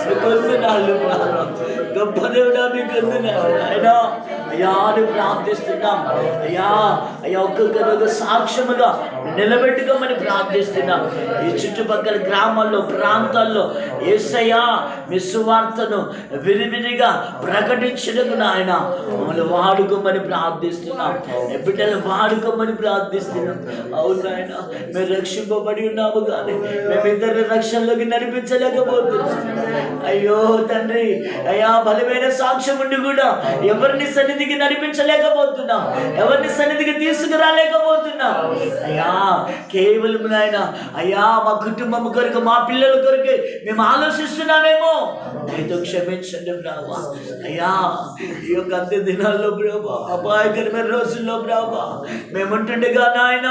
మీకు వందనాలు ప్రభా, గొప్ప దేవుడా మీకు వందనాలు నాయనా. అయ్యా అని ప్రార్థిస్తున్నాం అయ్యా. అయ్యా ఒక్కొక్కరు సాక్ష్యముగా నిలబెట్టుకోమని ప్రార్థిస్తున్నాం. ఈ చుట్టుపక్కల గ్రామాల్లో ప్రాంతాల్లో యేసయ్యా మీ సువార్తను విరివిరిగా ప్రకటించడానికి నాయన మమ్మల్ని వాడుకోమని ప్రార్థిస్తున్నాం. బిడ్డలు వాడుకోమని ప్రార్థిస్తున్నాం. అవును నాయన, మేము రక్షింపబడి ఉన్నాము కానీ మేము ఇద్దరిని రక్షణలోకి నడిపించలేకపోతున్నాం. అయ్యో తండ్రి, అయ్యా బలమైన సాక్ష్యం ఉండి కూడా ఎవరిని సన్నిధికి నడిపించలేకపోతున్నాం, ఎవరిని సన్నిధికి తీసుకురాలేకపోతున్నాం. అయ్యా కేవలం నాయన అయ్యా మా కుటుంబం కొరకు మా పిల్లల కొరకు మేము ఆలోచిస్తున్నామేమో, దయతో క్షమించండి బ్రావా. అయ్యా ఈ యొక్క అంత్య దినాల్లో బ్రావా, అపాయకరమైన రోజుల్లో బ్రావా మేముంటుండగా నాయన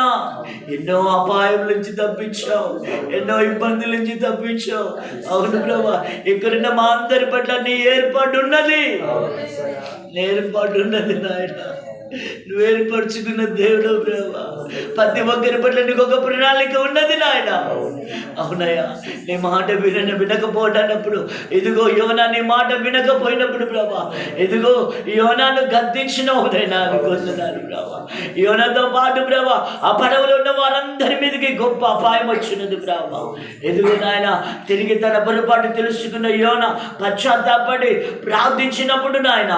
ఎన్నో అపాయం నుంచి తప్పించావు, ఎన్నో ఇబ్బందుల నుంచి తప్పించావు. అవును బ్రావా, ఇక్కడున్న మా అందరి పట్ల నీ ఏర్పాటు ఉన్నది, ఏర్పాటు ఉన్నది నాయన. నువ్వు ఏర్పరచుకున్న దేవుడు బ్రావా, ప్రతి ఒక్కరి పట్ల నీకు ఒక ప్రణాళిక ఉన్నది నాయన. అవునయ్యా, నీ మాట వినకపోవటప్పుడు ఇదిగో యోనా నీ మాట వినకపోయినప్పుడు బ్రావా, ఇదిగో యోనాను గద్దించినవు నైనా అనుకుంటున్నాను బ్రావా. యోనాతో పాటు బ్రావా ఆ పడవలో ఉన్న వారందరి మీదకి గొప్ప అపాయం వచ్చినది బ్రావా. ఎదుగు నాయన తిరిగి తన పొరపాటు తెలుసుకున్న యోనా పశ్చాత్తాపడి ప్రార్థించినప్పుడు నాయన,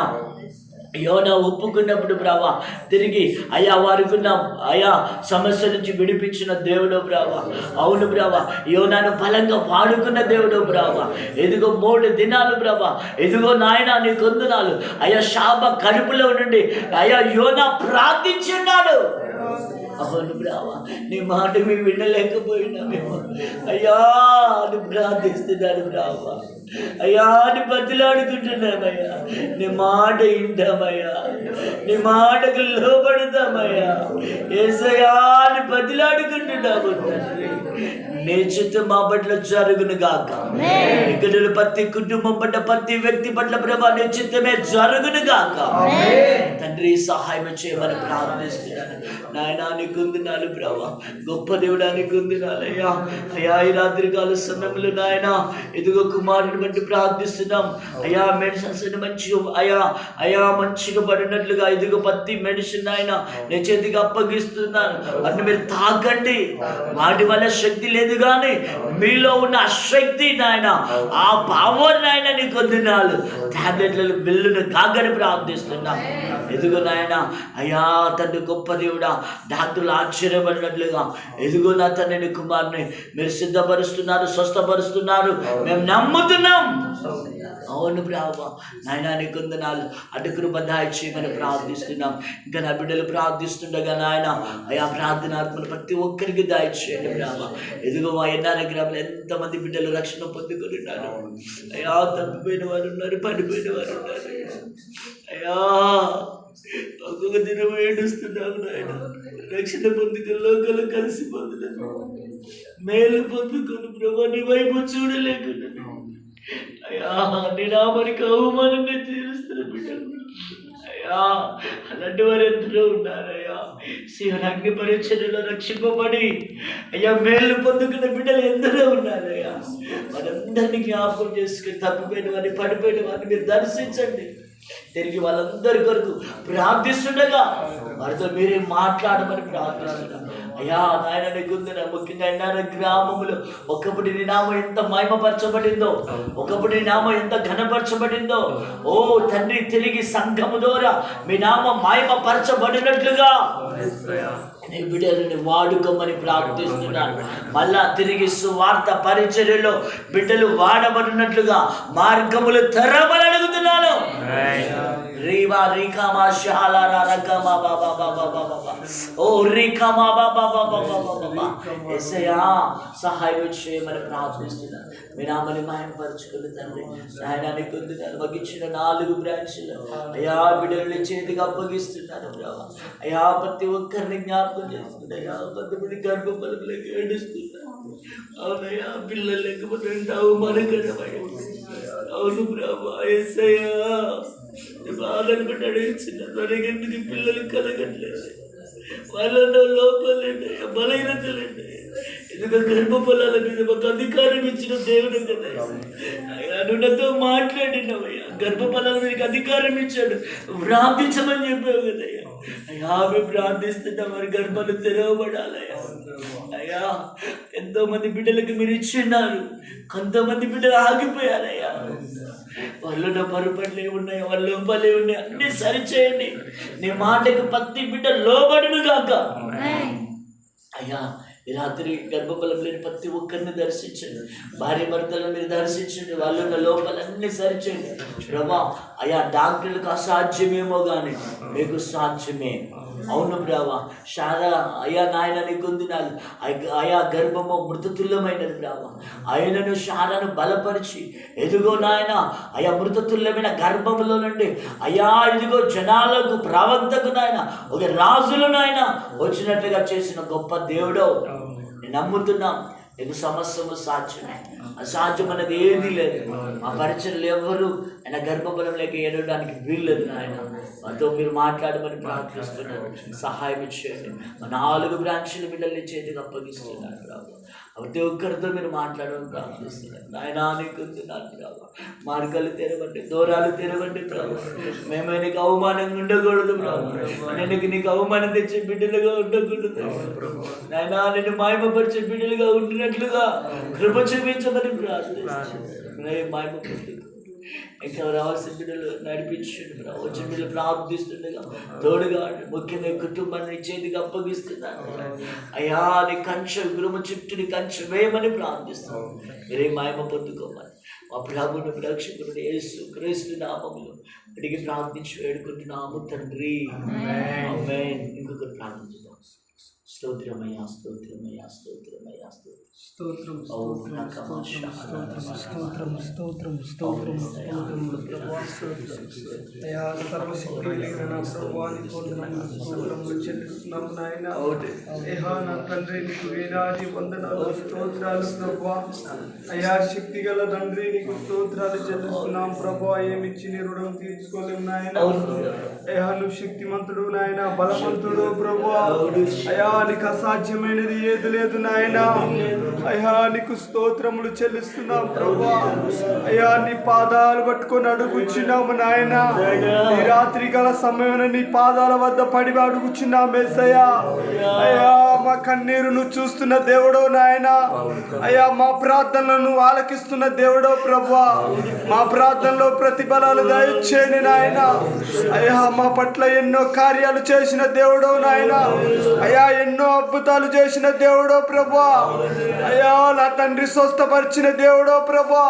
యోనా ఒప్పుకున్నప్పుడు బ్రావా తిరిగి అయ్యా వారికి ఉన్న అయా సమస్య నుంచి విడిపించిన దేవుడు బ్రావా. అవును బ్రావా, యోనాను బలంగా వాడుకున్న దేవుడు బ్రావా. ఎదుగో 3 దినాలు బ్రావా, ఎదుగో నాయన నీ కొందనాలు అయ్యా శాప కడుపులో నుండి అయ్యా యోనా ప్రార్థించున్నాడు. అవును బ్రావా, నీ మాట మేము వినలేకపోయినా మేము అయ్యా అని ప్రార్థిస్తున్నాను బ్రావా. అయ్యా అని బతిలాడుకుంటున్నామయ్యా, నీ మాట వింటామయ్యా, నీ మాటకు లోబడతామయ్యా. యేసయ్యా అని బతిలాడుకుంటున్నాము తండ్రి. నీ చిత్తం మా పట్ల జరుగును గాక. ఇక్కడ ప్రతి కుటుంబం పట్ల ప్రతి వ్యక్తి పట్ల ప్రభా నీ చిత్తమే జరుగును గాక. తండ్రి సహాయం చేయమని ప్రార్థిస్తున్నాను నాయనా. నీకు వందనాలు ప్రభా, గొప్ప దేవుడా నీకు వందనాలు అయ్యా. అయ్యా ఈ రాత్రికాల సమయంలో నాయన ఇదిగో కుమారుని బట్టి ప్రార్థిస్తున్నాం అయ్యా. మెడిసిన్స్ మంచిగా అయ్యా మంచిగా పడినట్లుగా ఇదిగో ప్రతి మెడిసిన్ నాయన నీ చేతికి అప్పగిస్తున్నాను. వాటిని మీరు తాకండి, వాటి వల్ల శక్తి లేదు కానీ మీలో ఉన్న శక్తి నాయన, ఆ పవర్ నాయన నీకు వందనాలు. టాబ్లెట్లను బిల్లును కాగని ప్రార్థిస్తున్నా. ఎదుగు నాయన అయ్యా తండ్రి గొప్ప దేవుడా, డాక్టర్లు ఆశ్చర్యపడినట్లుగా ఎదుగు నా తండ్రి కుమార్ని మీరు సిద్ధపరుస్తున్నారు, స్వస్థపరుస్తున్నారు, మేము నమ్ముతున్నాం. అవును బ్రావా నాయన నీకు వందనాలు. అటు కృప దయచేయమని ప్రార్థిస్తున్నాం. ఇంకా నా బిడ్డలు ప్రార్థిస్తుండగా నాయన అయ్యా ప్రార్థనాత్మను ప్రతి ఒక్కరికి దయచేయండి బ్రావా. ఎదుగో మా ఎన్ఆర్ఐ గ్రామంలో ఎంతమంది బిడ్డలు రక్షణ పొందుకొని ఉన్నారు అయ్యా. తప్పిపోయిన వారు ఉన్నారు, పడిపోయిన వారు ఉన్నారు అయ్యా. ఒక్కొక్క దినం ఏడుస్తున్నాము నాయన. రక్షణ పొందుకొని లోకలు కలిసి పొందుతాను, మేలు పొందుకొని ప్రభా నీ వైపు చూడలేకుండా అయ్యా నీ నామానికి అవమానంగా తీరుస్తున్న బిడ్డలు అయ్యా. అలాంటి వారు ఎందరో ఉన్నారయ్యా. శివుని అగ్ని పరీక్షలో రక్షింపబడి అయ్యా మేలు పొందుకున్న బిడ్డలు ఎందరో ఉన్నారయ్యా. వారందరినీ జ్ఞాపకం చేసుకుని తప్పిపోయిన వారిని పడిపోయిన వారిని మీరు దర్శించండి. తిరిగి వాళ్ళందరి కొరకు ప్రార్థిస్తుండగా వారితో మీరే మాట్లాడమని ప్రార్థిస్తున్నాను అయ్యా. నాయన నీకు ముఖ్యంగా ఎన్ఆర్ఐ గ్రామములు ఒకప్పుడు నీ నామం ఎంత మహిమపరచబడిందో, ఒకప్పుడు నీ నామం ఎంత ఘనపరచబడిందో. ఓ తండ్రి తిరిగి సంఘము ద్వారా మీ నామం మహిమపరచబడినట్లుగా నీ బిడ్డలని వాడుకోమని ప్రార్థిస్తున్నాను. మళ్ళా తిరిగి సువార్త పరిచర్యలో బిడ్డలు వాడబడినట్లుగా మార్గములు తెరవమని అడుగుతున్నాను. రీవా రీకామా షాలారా రకమా బాబా బాబా బాబా ఓ రీకామా బాబా బాబా బాబా యేసయ్యా సహాయం చేయమని ప్రార్థిస్తున్నాను. మీ నామని మహిమపరచుకుని తండ్రి నాయన నీకు వందనాలు. మాకు ఇచ్చిన 4 బ్రాంచ్లు అయ్యా బిడ్డలని చేతికి అప్పగిస్తున్నాను ప్రభా. అయ్యా ప్రతి ఒక్కరిని జ్ఞాపకం చేస్తుంది అయ్యా. కొంతమంది గర్భఫలములకు ఏడుస్తున్నారు. అవునయ్యా పిల్లలు లేకపోతే అవమానకరమయ్యా. అవును ప్రభా యేసయ్యా బాధను బట్టి అడిగించిన ఎందుకు పిల్లలు కలగట్లేదు, వాళ్ళలో లోపాలండి, బలహీనతలండి. ఎందుకు గర్భఫలాల మీద మాకు అధికారం ఇచ్చిన దేవుడు కదా అయ్యా. నువ్వు నాతో మాట్లాడినవయ్యా. గర్భఫలం నీకు అధికారం ఇచ్చాడు, ప్రార్థించమని చెప్పావు కదయ్యా. అయ్యా మేము ప్రార్థిస్తున్నా, మరి గర్భాలు తెరవబడాలయ్యా. అయ్యా ఎంతో మంది బిడ్డలకు మీరు ఇచ్చిన్నారు, కొంతమంది బిడ్డలు ఆగిపోయారయ్యా. వాళ్ళు నా పొరపాట్లే ఉన్నాయి, వాళ్ళ లోపాలే ఉన్నాయి, అన్ని సరిచేయండి. నీ మాటకు ప్రతి బిడ్డ లోబడును గాక. అయ్యా ఈ రాత్రి గర్భఫలం లేని ప్రతి ఒక్కరిని దర్శించండి, భార్య భర్తలను మీరు దర్శించండి, వాళ్ళు ఉన్న లోపాలన్నీ సరిచేయండి ప్రభా. అయ్యా డాక్టర్లకు అసాధ్యమేమో కానీ మీకు సాధ్యమే. అవును ప్రభా. శారా అయ్యా నాయన నీకుంది నాలు, అయా గర్భము మృతతుల్యమైనది ప్రభా. ఆయనను శారాను బలపరిచి ఎదుగో నాయన అయా మృతతుల్యమైన గర్భములో నుండి అయ్యా ఇదిగో జనాలకు ప్రవంతకు నాయన ఒక రాజులు నాయన వచ్చినట్లుగా చేసిన గొప్ప దేవుడు నేను నమ్ముతున్నాం. నీకు సమస్యము సాధ్యమే, అసాధ్యం అనేది ఏదీ లేదు. మా పరిచయలు ఎవరు ఆయన గర్భఫలం లేక ఏడవడానికి వీల్లేదు నాయన. మాతో మీరు మాట్లాడమని ప్రార్థిస్తున్నాను, సహాయం చేయండి. మా 4 బ్రాంచ్ల బిడ్డల్ని చేతికి అప్పగిస్తున్నాను ప్రభు. ప్రతి ఒక్కరితో మీరు మాట్లాడమని ప్రార్థిస్తున్నాను నాయన. నీకుంది నాకు ప్రభు, మార్గాలు తెరవండి, దూరాలు తెరవండి ప్రభు. మేము నీకు అవమానంగా ఉండకూడదు ప్రభు, నీకు అవమానం తెచ్చే బిడ్డలుగా ఉండకూడదు నాయన. నేను మాయమపరిచే బిడ్డలుగా ఉండినట్లుగా కృప చూపించమని ప్రార్థిస్తున్నాను. మాయమపరుతుంది ఇంకా రావాల్సిన బిడ్డలు నడిపించండి ప్రభు. వచ్చిన బిడ్డలు ప్రార్థిస్తుండగా తోడుగా ముఖ్యంగా కుటుంబాన్ని చేతికి అప్పగిస్తున్నాను అయ్యా. నీ కంచె గురుమ చుట్టూ నీ కంచె వేయమని ప్రార్థిస్తాను. మీరే మహిమ పొందుకోమని మా ప్రభువుని రక్షకుడు యేసు క్రీస్తు నామములో అడిగి ప్రార్థించి వేడుకుంటున్నాము తండ్రి, ఆమేన్. ఇంకొకరు ప్రార్థించుదాం. స్తోత్రమయ్యా, స్తోత్రమయ్యా, స్తోత్రమయ్యా, స్తోత్రం స్తోత్రం స్తోత్రం స్తోత్రం స్తోత్రం అయ్యా సర్వశక్తి కలిగిన నా ప్రభువానికి వందనాలు స్తోత్రములు చెల్లిస్తున్నాము నాయన. అయ్యా నా తండ్రి నీకు వేలాది వందనాలు స్తోత్రాలు ప్రభువా. అయ్యా శక్తి గల తండ్రి నీకు స్తోత్రాలు చెల్లిస్తున్నాం ప్రభువా. ఏమిచ్చి నీ రుణం తీర్చుకోలేము నాయన. అయ్యా నువ్వు శక్తిమంతుడు నాయన, బలవంతుడు ప్రభువా. అయ్యా నీకు అసాధ్యమైనది ఏది లేదు నాయన. అయ్యా నీకు స్తోత్రములు చెల్లిస్తున్నాం ప్రభువా. అయ్యా నీ పాదాలు పట్టుకొని అడుగుచున్నాము నాయన. ఈ రాత్రి గల సమయంలో నీ పాదాల వద్ద పడి అడుగుచున్నాం యేసయ్యా. అయ్యా మా కన్నీరును చూస్తున్న దేవుడో నాయన. అయ్యా మా ప్రార్థనలను ఆలకిస్తున్న దేవుడో ప్రభువా. మా ప్రార్థనలో ప్రతిఫలాలు దయచేయండి నాయన. అయ్యా మా పట్ల ఎన్నో కార్యాలు చేసిన దేవుడో నాయన. అయ్యా ఎన్నో అద్భుతాలు చేసిన దేవుడో ప్రభువా. అయ్యా నా తండ్రి స్వస్థపరిచిన దేవుడో ప్రభా.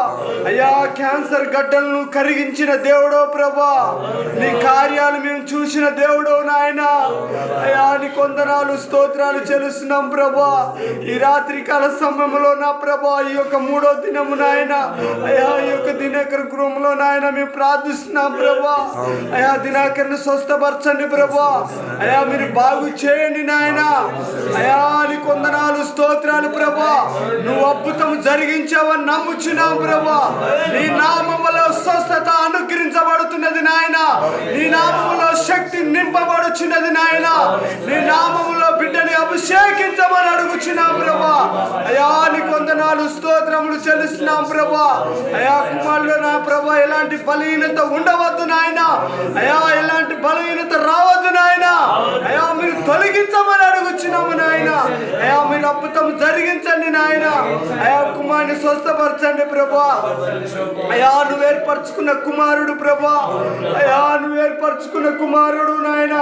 అయ్యా క్యాన్సర్ గడ్డలను కరిగించిన దేవుడో ప్రభా. నీ కార్యాలు మేము చూసిన దేవుడో నాయన. అయ్యా నీ కొందనాలు స్తోత్రాలు చెల్లిస్తున్నాం ప్రభా. ఈ రాత్రి కాల సమయంలో నా ప్రభా ఈ యొక్క 3వ దినము నాయన. అయ్యా ఈ యొక్క దినకర గృహంలో నాయన మేము ప్రార్థిస్తున్నాం ప్రభా. అయ్యా దినాకరను స్వస్థపరచండి ప్రభా. అయ్యా మీరు బాగు చేయండి నాయన. అయ్యా నీ కొందనాలు స్తోత్రాలు ప్రభా. నువ్వు అద్భుతం జరిగించావని నమ్ముచున్నాం ప్రభా. నీ నామములో స్వస్థత అనుగ్రహించబడుతున్నది నాయన. నీ నామములో శక్తి నింపబడుచున్నది నాయన. నీ నామములో బిడ్డని అభిషేకించమని అడుగుచున్నాం ప్రభా. అయ్యా నీ కొందనాలు స్తోత్రములు చెల్లిస్తున్నాం ప్రభా. అయ్యా కుమారుడు నా ప్రభా ఎలాంటి బలహీనత ఉండవద్దు నాయన. అయ్యా ఎలాంటి బలహీనత రావద్దు నాయన. అయ్యా మీరు తొలగించమని అడుగుచున్నాము నాయన. అయ్యా మీరు అద్భుతం జరిగించండి నాయన. అయ్యా కుమారుని స్వస్థపరచండి ప్రభా. అయ్యా నువ్వు ఏర్పరచుకున్న కుమారుడు ప్రభా. అయ్యా నువ్వు ఏర్పరచుకున్న కుమారుడు నాయన.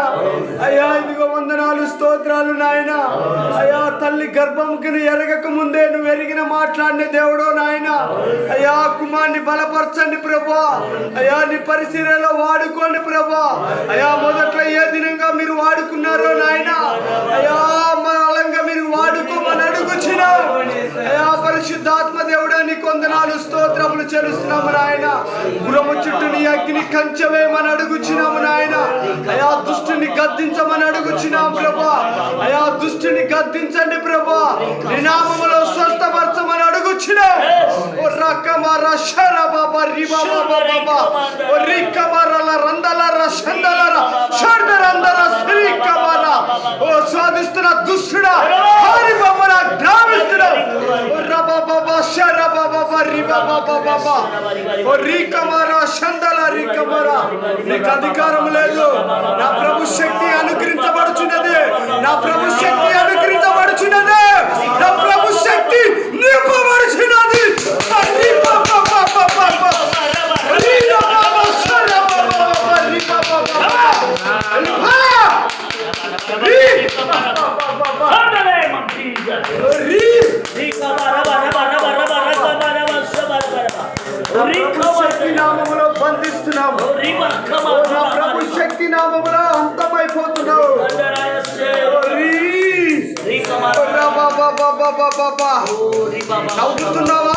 అయ్యా ఇదిగో వందనాలు స్తోత్రాలు నాయన. అయ్యా తల్లి గర్భముకి ఎరగక ముందే నువ్వు ఎరిగిన మాట్లాడిన దేవుడో నాయన. అయ్యా కుమారుని బలపరచండి ప్రభా. అయ్యా నీ పరిశీలనలో వాడుకోండి ప్రభా. అయ్యా మొదట్లో ఏ దినంగా మీరు వాడుకున్నారో నాయన. అయ్యా బలంగా మీరు వాడుకోమని అడుగుచున్నా. అయ్యా పరిశుద్ధాత్మ దేవుడా నీ కొందనాలు స్తోత్రములు చెల్లిస్తున్నాము నాయన. గురము చుట్టూ నీ అగ్ని కంచెవేమని అడుగుచున్నాము నాయన. అయా దుష్టుని గద్దించమని అడుగుచున్నాం ప్రభా. అయా దుష్టుని గద్దించండి ప్రభా. నీ నామములో స్వస్థపరచమని అడుగుచున్నాం. ఓ రకమర శరబబ రిబబబ ఓ రికమరల రందలర షందలర షర్దరందర శ్రీకమర ఓ సాధిస్తున్న దుష్టుడా హరి బాబా జ్ఞాపిస్తున్నావు రబా బాబా షరా బాబా రిబా బాబా ఓ రీకమారా షందల రీకమారా నీకు అధికారం లేదు నా ప్రభు శక్తి అనుగ్రహించబడుచున్నది నా ప్రభు శక్తి అనుగ్రహించబడుచున్నది నా ప్రభు శక్తి నింపబడుచున్నది రిబా బాబా బాబా రిబా బాబా షరా బాబా రిబా బాబా నామములో బంధిస్తున్నాము నా ప్రభు శక్తి నామములో అంతమైపోతున్నావు నవ్వుతున్నావా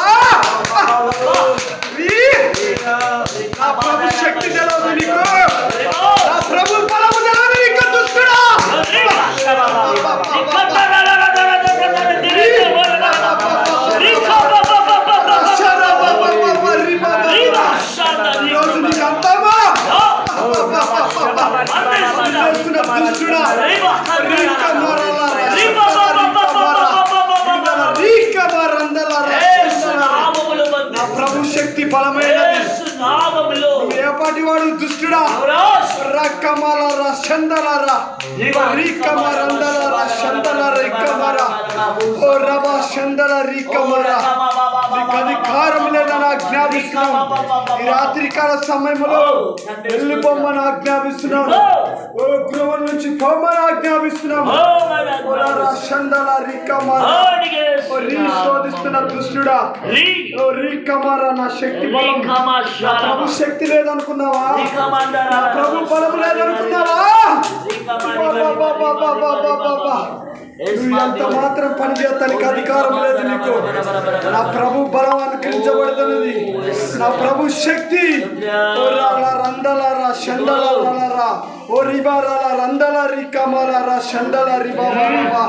నా ప్రభు శక్తి తెలవదు నీకు నా ప్రభు బలము తెలవదు నీకు దుష్టుడా ప్రభు శక్తి బలమైనది ఏపాటి వాడు దుష్టుడా రక్కమలరా చందలరా రీకమరందలరా చందల రీకమరా ఓ రబా చందల రీకమరా నీకు అధికారం లేదని ఆజ్ఞాపిస్తున్నాం ఈ రాత్రికాల సమయంలో వెళ్ళిపోమ్మని ఆజ్ఞాపిస్తున్నాం ఓ గృహం నుంచి పోమ్మని ఆజ్ఞాపిస్తున్నాం చందల రీకమరా శోధిస్తున్న దుష్టుడా ఓ రీకమరా నా శక్తి బలం ప్రభు శక్తి లేదనుకున్నావా నా ప్రభు బలం లేదనుకున్నావా నువ్వు ఎంత మాత్రం పని చేస్తానికి అధికారం లేదు నీకు నా ప్రభు బలం అనుకరించబడుతున్నది నా ప్రభు శక్తి రందలరా చందలరా ఓ రిబారాల రందల రికమలరా చందల రిబాబా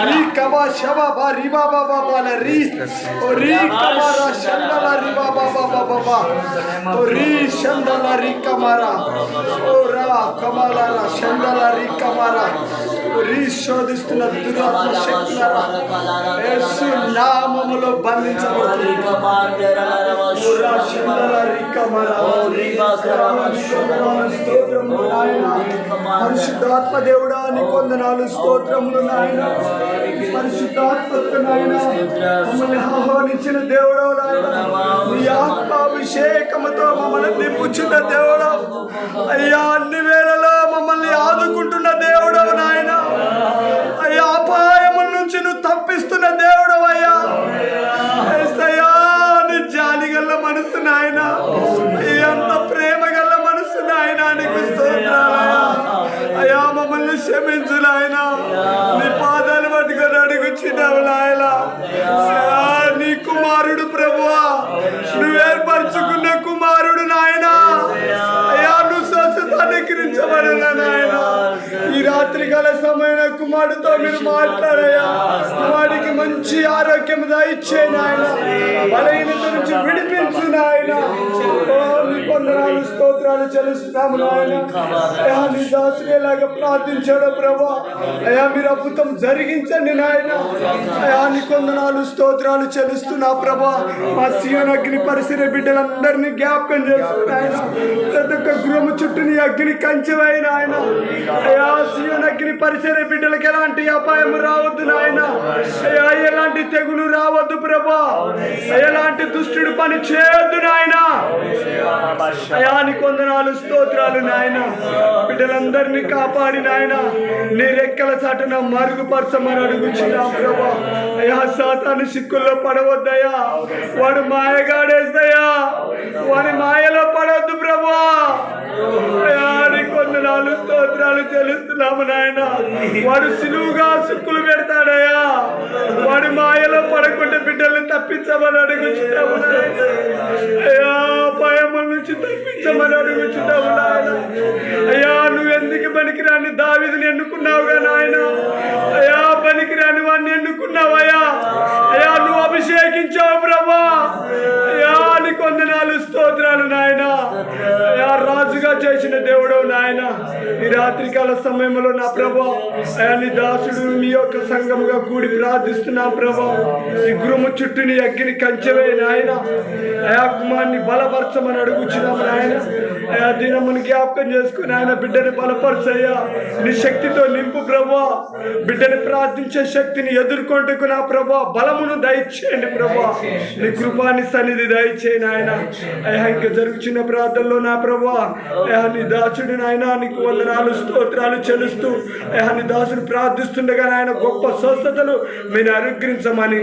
రికబా శబా రిబాబా బాబాల రి ఓ రికమరా చందల రిబాబా బాబా ఓ రి చందల రికమరా ఓ రా కమలరా చందల రికమరా రి శోధిస్తున్న దురాత్మ శక్తులరా యేసు నామములో బంధించబడుతుంది పరిశుద్ధాత్మ దేవుడా నీ కొందనాలు స్తోత్రములు నాయన పరిశుద్ధాత్మకు నాయన మమ్మల్ని ఆహ్వానించిన దేవుడు నాయన నీ ఆత్మాభిషేకముతో మమ్మల్ని నింపుచున్న దేవుడు అయ్యా అన్ని వేళలో మమ్మల్ని ఆదుకుంటున్న దేవుడు నాయన అయ్యా అపాయముల నుంచి నువ్వు తప్పిస్తున్న దేవుడు అయ్యా యేసయ్యా నీ జాలి గల్ల మనసు నాయన ఎంత ప్రేమ గల్ల మనసు నాయన నీకు స్తోత్రాలయ్యా అయ్యా మమ్మల్ని క్షమించు నాయన నీ పాదాలు పట్టుకొని అడుగుచున్నావు నాయన నీ కుమారుడు ప్రభువా నువ్వు ఏర్పరచుకున్న కుమారుడు నాయన అయ్యా నువ్వు స్వస్థతాన్ని కిరించబడిన నాయన ఈ రాత్రికాల సమయం కుమారుడితో మీరు మాట్లాడయ్యా వాడికి మంచి ఆరోగ్యం దయచే నాయన బలహీనత నుంచి విడిపించు నాయన కొందనాలు స్తోత్రాలు చెల్లిస్తున్నాము నాయన అయ్యా నీ దాసులేలాగా ప్రార్థించాడు ప్రభా అయ్యా మీరు అద్భుతం జరిగించండి నాయన అయ్యా నీ కొందనాలు స్తోత్రాలు చెల్లిస్తున్నా ప్రభా మా సియోన్ అగ్ని పరిసర బిడ్డలందరినీ జ్ఞాపకం చేస్తున్నాయన ప్రతి ఒక్క గృహము చుట్టూ నీ అగ్ని కంచెవైన ఆయన అయ్యా సియోన్ అగ్ని పరిసర బిడ్డలకు ఎలాంటి అపాయం రావద్దు నాయన అయ్యా ఎలాంటి తెగులు రావద్దు ప్రభా ఎలాంటి దుష్టుడు పని చేయొద్దు నాయన అయ్యా నీ కొందనాలు స్తోత్రాలు నాయన బిడ్డలందరినీ కాపాడి నాయన నీ రెక్కల చాటున మరుగుపరచమని అడుగుచున్నాం ప్రభా అయ్యా సాతాను సిక్కుల్లో పడవద్దయ్యా వాడు మాయగాడేస్తయ్యా వాడి మాయలో పడవద్దు ప్రభా అయ్యా నీ కొందనాలు స్తోత్రాలు చెల్లిస్తున్నాము నాయన వాడు సిలువుగా సిక్కులు పెడతాడయ్యా వాడి మాయలో పడకుండా బిడ్డల్ని తప్పించమని అడుగుచున్నాము అయ్యా భయముల నుంచి తప్పించమని అడుగుచున్నాము నాయన అయ్యా నువ్వు ఎందుకు పనికిరాని దావీదుని ఎన్నుకున్నావుగా నాయన అయ్యా పనికిరాని వాడిని ఎన్నుకున్నావయ్యా అయ్యా నువ్వు అభిషేకించావు ప్రభా అయ్యా నీ కొందనాలు స్తోత్రాలు నాయన అయ్యా రాజుగా చేసిన దేవుడు నాయన, ఈ రాత్రికాల సమయంలో నా ప్రభా అయా నీ దాసుడు మీ యొక్క సంఘముగా కూడి ప్రార్థిస్తున్నా ప్రభా. ఈ గృహము చుట్టూ నీ అగ్ని కంచెవే నాయన. అయా కుమార్ని బలపరచమని అడుగుచున్నాం నాయన. అయా దినమును జ్ఞాపకం చేసుకుని ఆయన బిడ్డని బలపరచయ్యా, నీ శక్తితో నింపు ప్రభా. బిడ్డని ప్రార్థించే శక్తిని ఎదుర్కొంటకు నా ప్రభా బలమును దయచేయండి ప్రభా. నీ కృపాని సన్నిధి దయచేయండి ఆయన. అయా ఇంకా జరుగుతున్న ప్రార్థనలో నా ప్రభా అయా నీ దాసుడు నాయన నీకు వందనాలు స్తోత్రాలు చెల్లిస్తూ అయా నీ దాసుడు ప్రార్థిస్తుండగా నాయన గొప్ప స్వస్థతలు మీరు అనుగ్రహించమని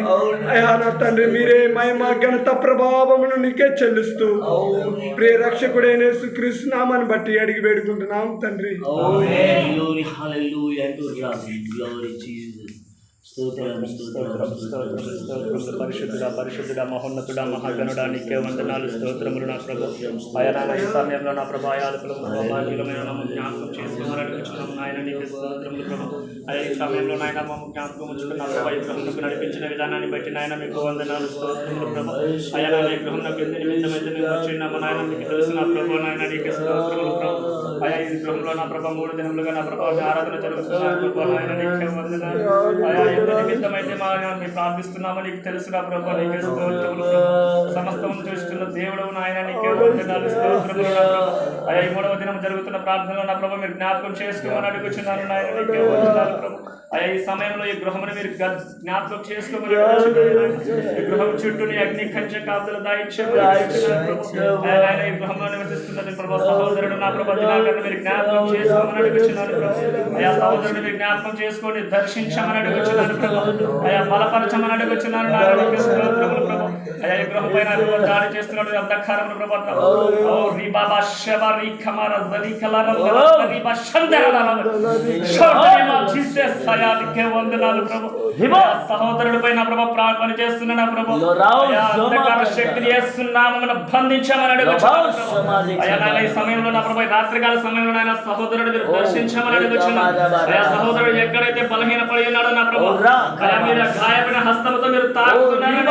అయా నా తండ్రి మీరే మహిమ ఘనత ప్రభావమును నీకే చెల్లిస్తూ ప్రియ రక్షకుడైన యేసుక్రీస్తు నామాన్ని బట్టి అడిగి వేడుకుంటున్నాం తండ్రి. పరిశుద్ధుడా మహోన్నతుడా మహాగణుడా నీకే వందనాలు స్తోత్రములు నా ప్రభు. ఆయన ఈ సమయంలో నా ప్రభు ఆయాలకులు జ్ఞాపకం చేసుకున్నారనుకుంటున్నాము నాయన నీకే స్తోత్రములు ప్రభు. అయ్యా ఈ సమయంలో నాయన మమ్మ జ్ఞాపకం ఉంచుకున్న ప్రభు ఈ గృహంకు నడిపించిన విధానాన్ని బట్టి నాయన మీకు వందనాలు స్తోత్రములు ప్రభు. అయ్యా నా ఈ గృహంలోకి ఎందు నిమిత్తమైతే మేము వచ్చిన్నాము నాయన మీకు తెలిసిన ప్రభు నాయన నీకే స్తోత్రములు ప్రభు. అయ్యా ఈ గృహంలో నా ప్రభు 3 దినములుగా నా ప్రభు ఆరాధన జరుగుతున్నారు ప్రభు నాయన నీకే వందనాలు. అయ్యా నిమిత్తమైతే మీ ప్రార్థిస్తున్నాము నీకు తెలుసుగా ప్రభు నీకే స్తోత్రములు ప్రభు. సమస్తము చూస్తున్న దేవుడు నాయన నీకే వందనాలు స్తోత్రములు నా ప్రభు. అయ్యా ఈ 3వ దినం జరుగుతున్న ప్రార్థనలో నా ప్రభు మీరు జ్ఞాపకం చేసుకోమని అడుగుచున్నారు నాయన నీకే వందనాలు ప్రభు. అయ్యా ఈ సమయంలో ఈ గృహమును మీరు జ్ఞాపకం చేసుకోమని ఈ గృహం చుట్టూ నీ అగ్ని కంచె కాపుదల దాయిచ్చారు ఆయన ఈ గృహంలో నివసిస్తున్నది ప్రభు. సహోదరుడు నా ప్రభు దినాకరణ మీరు జ్ఞాపకం చేసుకోమని అడుగుచున్నారు ప్రభు. అయ్యా సహోదరుడు మీరు జ్ఞాపకం చేసుకోండి దర్శించమని అడుగుచున్నారు ప్రభు. అయ్యా బలపరచమని అడుగుచున్నారు నాయన స్తోత్రములు ప్రభు. అయ్యా ఈ గృహం పైన దాడి చేస్తున్నాడు అంధకారమును ప్రభు. ఓ రిబాబా శబరి కమర జరి కలర రిబా శందరల షోడేమా జీసస్ అయ్యా నీకే వందనాలు ప్రభు. సహోదరుడి పైన ప్రభు ప్రార్థన చేస్తున్నా నా ప్రభు. అయ్యా అంధకార శక్తిని యేసునామమున బంధించమని అడుగుచున్నాను ప్రభు. అయ్యా నాయన ఈ సమయంలో నా ప్రభు రాత్రికాల సమయంలో నాయన సహోదరుడు మీరు దర్శించమని అడుగుచున్నాను. అయ్యా సహోదరుడు ఎక్కడైతే బలహీనపడి ఉన్నాడో నా ప్రభు అయ్యా మీరు గాయపడిన హస్తముతో మీరు తాకుతున్నారని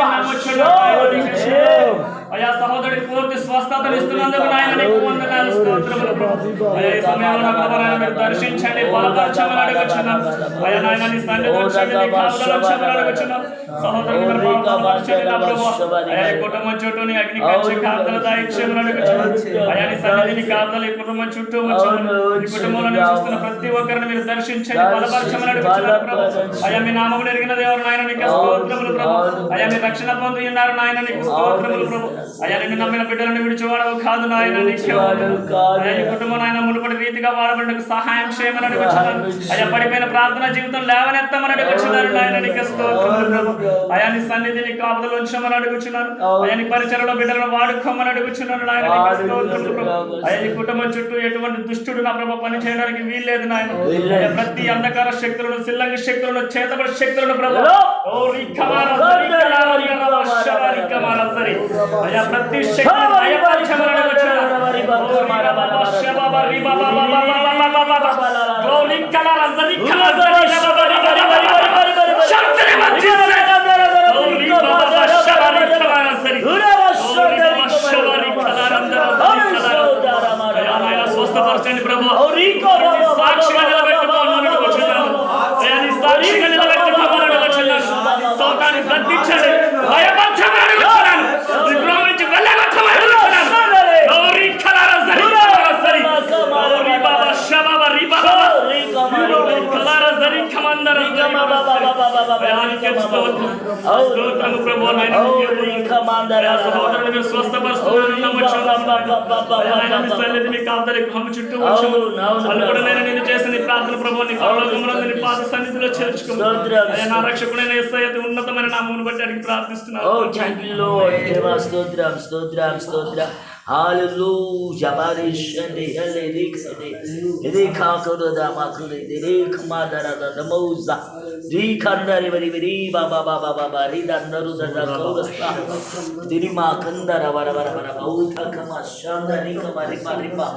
అయ్యా సహోదరుడి పూర్తి స్వస్థతను ఇస్తున్నందుకు నాయన నీకు వందనాలు స్తోత్రములు ప్రభు. అయ్యా ఈ సమయంలో నా ప్రభు నాయన మీరు దర్శించండి బలపరచమని అడుగుచున్నాను. అయ్యా నాయన నీ సన్నిధిలో ఉంచండి నీ కాపుదలలో ఉంచమని అడుగుచున్నాను. సహోదరుడు మీరు బలపరచండి నా ప్రభు. అయ్యా ఈ కుటుంబం చుట్టూ నీ అగ్ని కంచె కాపుదల దాయిచ్చేమని అడుగుచున్నాను. అయ్యా నీ సన్నిధి నీ కాపుదల ఈ కుటుంబం చుట్టూ ఉంచమని ఈ కుటుంబంలో నివసిస్తున్న ప్రతి ఒక్కరిని మీరు దర్శించండి బలపరచమని అడుగుచున్నాను ప్రభు. అయ్యా మీ నామమును ఎరిగిన దేవుడు నాయన నీకు స్తోత్రములు ప్రభు. అయ్యా మీ రక్షణ పొంది ఉన్నారు నాయన నీకు స్తోత్రములు ప్రభు. అయ్యా నిన్ను నమ్మిన బిడ్డలను విడిచివాడవు కాదు నాయన నీకు అయ్యా ఈ కుటుంబం నాయన మునుపటి రీతిగా వాడబడకు సహాయం చేయమని అడుగుచున్నాను. అయ్యా పడిపోయిన ప్రార్థన జీవితం లేవనెత్తమని అడుగుచున్నారు నాయన నీకు స్తోత్రములు ప్రభు. అయ్యా నీ సన్నిధిని కాపుదల ఉంచమని అడుగుచున్నాను. అయ్యా నీ పరిచయలో బిడ్డలను వాడుకోమని అడుగుచున్నాను నాయన నీకు స్తోత్రములు ప్రభు. అయ్యా ఈ కుటుంబం చుట్టూ ఎటువంటి దుష్టుడు నా ప్రభు పని చేయడానికి వీల్లేదు నాయన. అయ్యా ప్రతి అంధకార శక్తులను సిల్లంగి శక్తులను చేతబడి శక్తులను ప్రభు ఓ రికమార సరి అయ్యా ప్రతి శక్తిని భయపరచమని అడుగుచున్నాను. స్వస్థపరచండి ప్రభు. సాక్షిగా నిలబెట్టుకోవాలని అడుగుచున్నాను. సాక్షిగా నిలబెట్టుకోవాలని అడుగుచున్నాను. సోతాన్ని గద్దించండి భయపరచమని అడుగుచున్నాను. ఈ గృహం నుంచి వెళ్ళగొట్టమని అడుగుచున్నాను. గౌరీ కలర సరి సరి గౌరీ బాబా శబా రిబా కలర సరి కమందర భయానికి స్తోత్రము ప్రభు. నాయన సహోదరులు మీరు స్వస్థపరుస్తున్నారు నాయన మీ సన్నిధి మీ కాపుదల గృహం చుట్టూ వచ్చాము. అల్లుడు నేను నిన్ను చేసిన ప్రార్థన ప్రభు నీ పరలోకములో నీ పాద సన్నిధిలో చేర్చుకో. నా రక్షకుడైన యేసయ్య ఉన్నతమైన నామమును బట్టి అడిగి ప్రార్థిస్తున్నాను. స్తోత్రం స్తోత్రం స్తోత్రం Hallelujah, Barishande, Elikade, Rekakada, Makure, Rekamadara, the Mosa, Rekandari, very Baba Baba, Rida, Naruza, Dirima Kandara, Uta Kama, Shanda, Rika, Riba,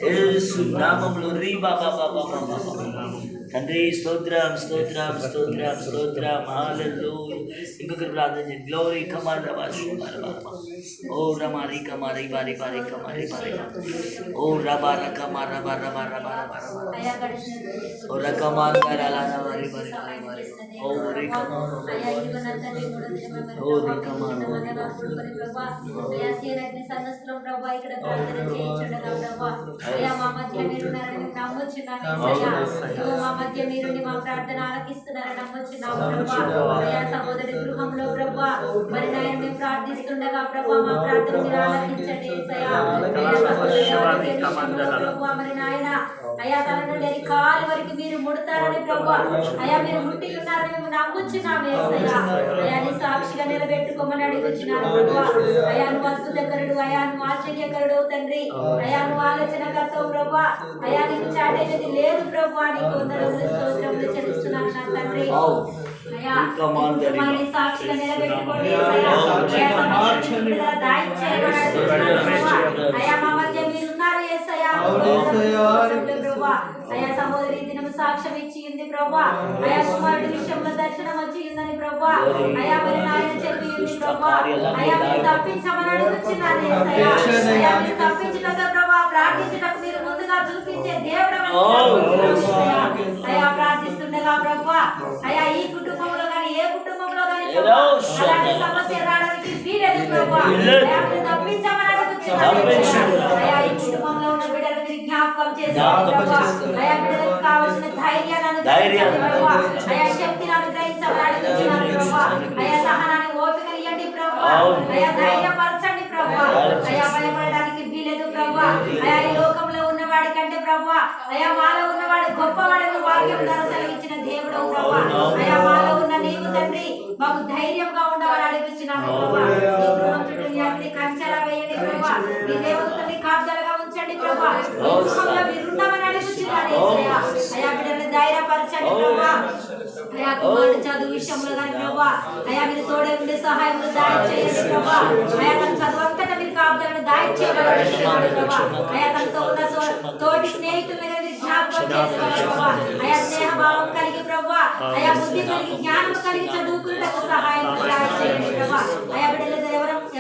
El Sunamam, Riba Baba. తండ్రి స్తోత్రం స్తోత్రం స్తోత్రం స్తోత్రం హల్లెలూయా. ఇంకొకరు ప్రార్థన చేయండి. గ్లోరీ కమార్ రబాష్ ఓ రమారి కమారి బారి బారి కమారి బారి ఓ రబా రకమా రబా రబా రబా రబా ఓ రకమార్ కరాలా రబారి బారి బారి ఓ రి కమార్ ఓ రి కమార్ మధ్య మీరు మా ప్రార్థన ఆలకిస్తున్నారని నమ్మొచ్చున్నాము సహోదరి గృహంలో ప్రభా మరి నాయన మేము ప్రార్థిస్తుండగా ప్రభా మా ప్రార్థన మీరు ఆలకించండి యేసయ్యా. ప్రభా మరి నాయన అయా తన నుండి కాలు వరకు మీరు ముడతారని ప్రభా అయా మీరు ముట్టి ఉన్నారని మేము నమ్ముచున్నాము యేసయ్యా. అయా నీ సాక్షిగా నిలబెట్టుకోమని అడుగుచున్నాను ప్రభా. అయా నువ్వు అద్భుతకరుడు, అయా నువ్వు ఆశ్చర్యకరుడు తండ్రి, అయా నువ్వు ఆలోచనకర్తవు ప్రభా. అయా నీకు చాటేది లేదు ప్రభా. నీకు వందనములు స్తోత్రములు చెల్లిస్తున్నాను నా తండ్రి. అయా మరి సాక్షిగా నిలబెట్టుకోండి యేసయ్యా. అయా దాయి చేయమని అడుగుచున్నాను. అయా మా మధ్య మీరున్నారు యేసయ్యా. ప్రభా అయా సహోదరి దినము సాక్ష్యం ఇచ్చి ఉంది ప్రభా. అయా కుమారుడి విషయంలో దర్శనం వచ్చి ఉందని ప్రభా. అయా మరి నాయన చెప్పి ఉంది ప్రభా. అయా మీరు తప్పించమని అడుగుచున్నాను యేసయ్యా. అయా మీరు తప్పించుటకు ప్రభా ప్రార్థించుటకు మీరు ముందుగా చూపించే దేవుడు. అయా ప్రార్థిస్తుండగా ప్రభా అయా ఈ కుటుంబంలో కానీ ఏ కుటుంబంలో కానీ అలాంటి సమస్య రావడానికి వీలేదు ప్రభా. అయా మీరు తప్పించమని అడుగుచున్నాను. అయా ఈ కుటుంబంలో ఉన్న బిడ్డలు మీరు జ్ఞాపకం చేసుకోండి ప్రభా. అయా బిడ్డలకు కావాల్సిన ధైర్యాన్ని అనుగ్రహించండి ప్రభా. అయా శక్తిని అనుగ్రహించమని అడుగుచున్నాను ప్రభా. అయా సహనాన్ని ఓపికనియండి ప్రభా. అయా ధైర్యపరచండి ప్రభా. అయా భయపడడానికి వీలేదు ప్రభా. అయా ఈ లోకంలో ఉన్నవాడి కంటే ప్రభా అయా మాలో ఉన్నవాడు గొప్పవాడని వాక్యం ద్వారా సెలవిచ్చిన దేవుడు ప్రభా. అయా మాలో ఉన్న నీవు తండ్రి మాకు ధైర్యంగా ఉండవాలని అడుగుచున్నాను ప్రభా. ఈ గృహం చుట్టూ నీ అగ్ని కంచెలా వేయండి ప్రభా. నీ దేవతని కాపుదలగా ఉంచండి ప్రభా. ఈ గృహంలో మీరు ఉండమని అడుగుచున్నాను యేసయ్యా. అయా బిడ్డల్ని ధైర్యపరచండి ప్రభా. అయా కుమారుడు చదువు విషయంలో కానీ ప్రభా అయా మీరు తోడే ఉండే సహాయములు దయచేయండి ప్రభా. అయా తన చదువు అంతటా మీరు కాపుదలను దయచేయమని ప్రభా. అయా తనతో ఉన్న తోటి స్నేహితులను మీరు జ్ఞాపకం చేసుకోవాలి ప్రభా. అయా స్నేహభావం కలిగి ప్రభా అయా బుద్ధి కలిగి జ్ఞానం కలిగి చదువుకున్నకు సహాయం దయచేయండి ప్రభా. అయా బిడ్డలు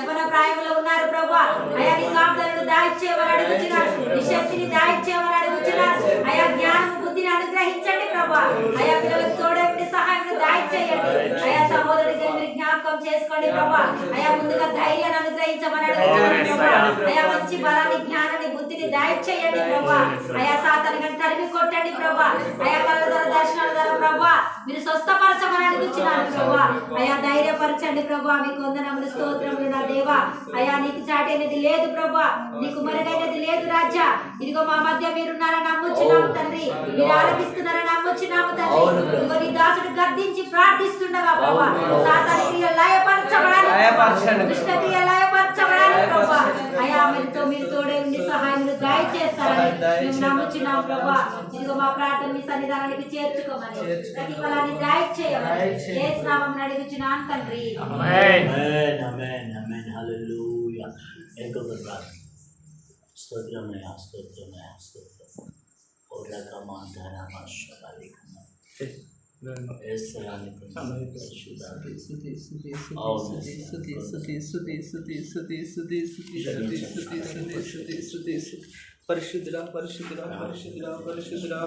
ఎవరి ప్రాయంలో ఉన్నారు ప్రభా. అయా నీ కాపుదలను దయచేయమని అడుగుచున్నారు. నీ శక్తిని దయచేయమని అడుగుచున్నారు. అయా జ్ఞానం బుద్ధిని అనుగ్రహించండి ప్రభా. అయా పిల్లలకు తోడే ఉండి సహాయం దయచేయండి. అయా సహోదరుడికి మీరు జ్ఞాపకం చేసుకోండి ప్రభా. అయా ముందుగా ధైర్యాన్ని అనుగ్రహించమని అడుగుచున్నాను ప్రభా. అయా మంచి బలాన్ని జ్ఞానాన్ని బుద్ధిని దయచేయండి ప్రభా. అయా సాతాను గని తరిమి కొట్టండి ప్రభా. అయా కళ్ళ ద్వారా దర్శనాల ద్వారా ప్రభా మీరు స్వస్థపరచమని అడుగుచున్నాను ప్రభా. అయా ధైర్యపరచండి ప్రభా. మీకు వందనములు స్తోత్రములు నా దేవా. అయా నీకు చాటైనది లేదు ప్రభా. నీకు మరుగైనది లేదు రాజా. ఇదిగో మా మధ్య మీరున్నారని నమ్ముచున్నాము తండ్రి. మీరు ఆలకిస్తున్నారని నమ్ముచున్నాము తండ్రి. ఇదిగో నీ దాసుడు గద్దించి ప్రార్థిస్తుండగా ప్రభా సాతాను క్రియలు లయపరచబడాలి, దుష్ట క్రియలు లయపరచబడాలి ప్రభా. అయా మీరు తోడే ఉండి సహాయములు దయచేస్తారని మేము నమ్ముచున్నాము ప్రభా. ఇదిగో మా ప్రార్థన మీ సన్నిధానానికి చేర్చుకోమని ప్రతిఫలాన్ని దయచేయమని యేసు నామమున అడుగుచున్నాను తండ్రి. ఆమేన్ ఆమేన్ ఆమేన్ హల్లెలూయా. ఇంకొకరు ప్రార్థన. స్తోత్రమయ్యా స్తోత్రమయ్యా స్తోత్రం ఓ రకమాంతరా మాషాలి కన్నా యేసరాని పరిశుద్ధుడా పరిశుద్ధుడా పరిశుద్ధుడా పరిశుద్ధుడా పరిశుద్ధుడా పరిశుద్ధుడా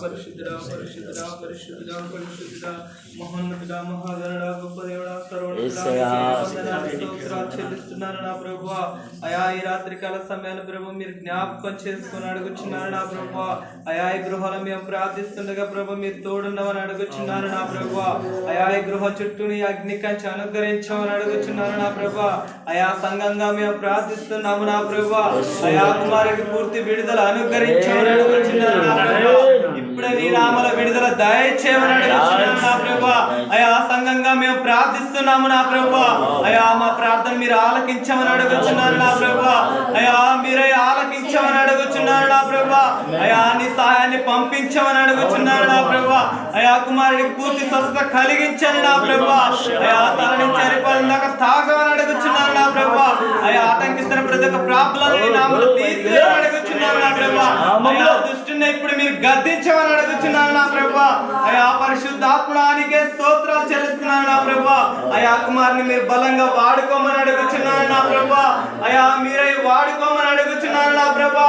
పరిశుద్ధుడా పరిశుద్ధుడా పరిశుద్ధుడా మహోన్నతుడా మహాగణుడా గొప్ప దేవుడా సర్వోన్నతుడా చెల్లిస్తున్నాను నా ప్రభువా. అయా ఈ రాత్రి కాల సమయాన్ని ప్రభు మీరు జ్ఞాపకం చేసుకుని అడుగుచున్నారు నా ప్రభువా. అయా ఈ గృహాలు మేము ప్రార్థిస్తుండగా ప్రభు మీరు తోడున్నవని అడుగుచున్నారు నా ప్రభువా. అయా ఈ గృహ చుట్టూ నీ అగ్ని కంచె అనుగ్రహించమని అడుగుచున్నారు నా ప్రభువా. అయా సంఘంగా మేము ప్రార్థిస్తున్నాము నా ప్రభువా. అయా కుమారుడికి పూర్తి విడుదల అనుగ్రహించమని అడుగుచున్నారు నా ప్రభువా. ఇప్పుడే నీ నామల విడుదల దయచేయమని అడుగుచున్నాను నా ప్రభువా. అయా సంఘంగా మేము ప్రార్థిస్తున్నాము నా ప్రభువా. అయా మా ప్రార్థన మీరు ఆలకించమని అడుగుచున్నారు నా ప్రభువా. అయా మీరే ఆలకించమని అడుగుచున్నారు నా ప్రభువా. అయా నీ సహాయాన్ని పంపించమని అడుగుచున్నారు నా ప్రభువా. అయా కుమారుడికి పూర్తి స్వస్థత కలిగించని నా ప్రభువా. అయా తల నుంచి అరిపాలందాక తాగమని అడుగుచున్నారు నా ప్రభువా. అయా ఆటంకిస్తున్న ప్రతి ఒక్క ప్రాబ్లం నామలు తీసి అడుగుచున్నారు అడుగుచున్నాను నా ప్రభా. అయా దుష్టుని ఇప్పుడు మీరు గద్దించమని అడుగుచున్నాను నా ప్రభా. అయా పరిశుద్ధాత్మనానికే స్తోత్రాలు చెల్లిస్తున్నాను నా ప్రభా. అయా కుమారుని మీరు బలంగా వాడుకోమని అడుగుచున్నాను నా ప్రభా. అయా మీరై వాడుకోమని అడుగుచున్నాను నా ప్రభా.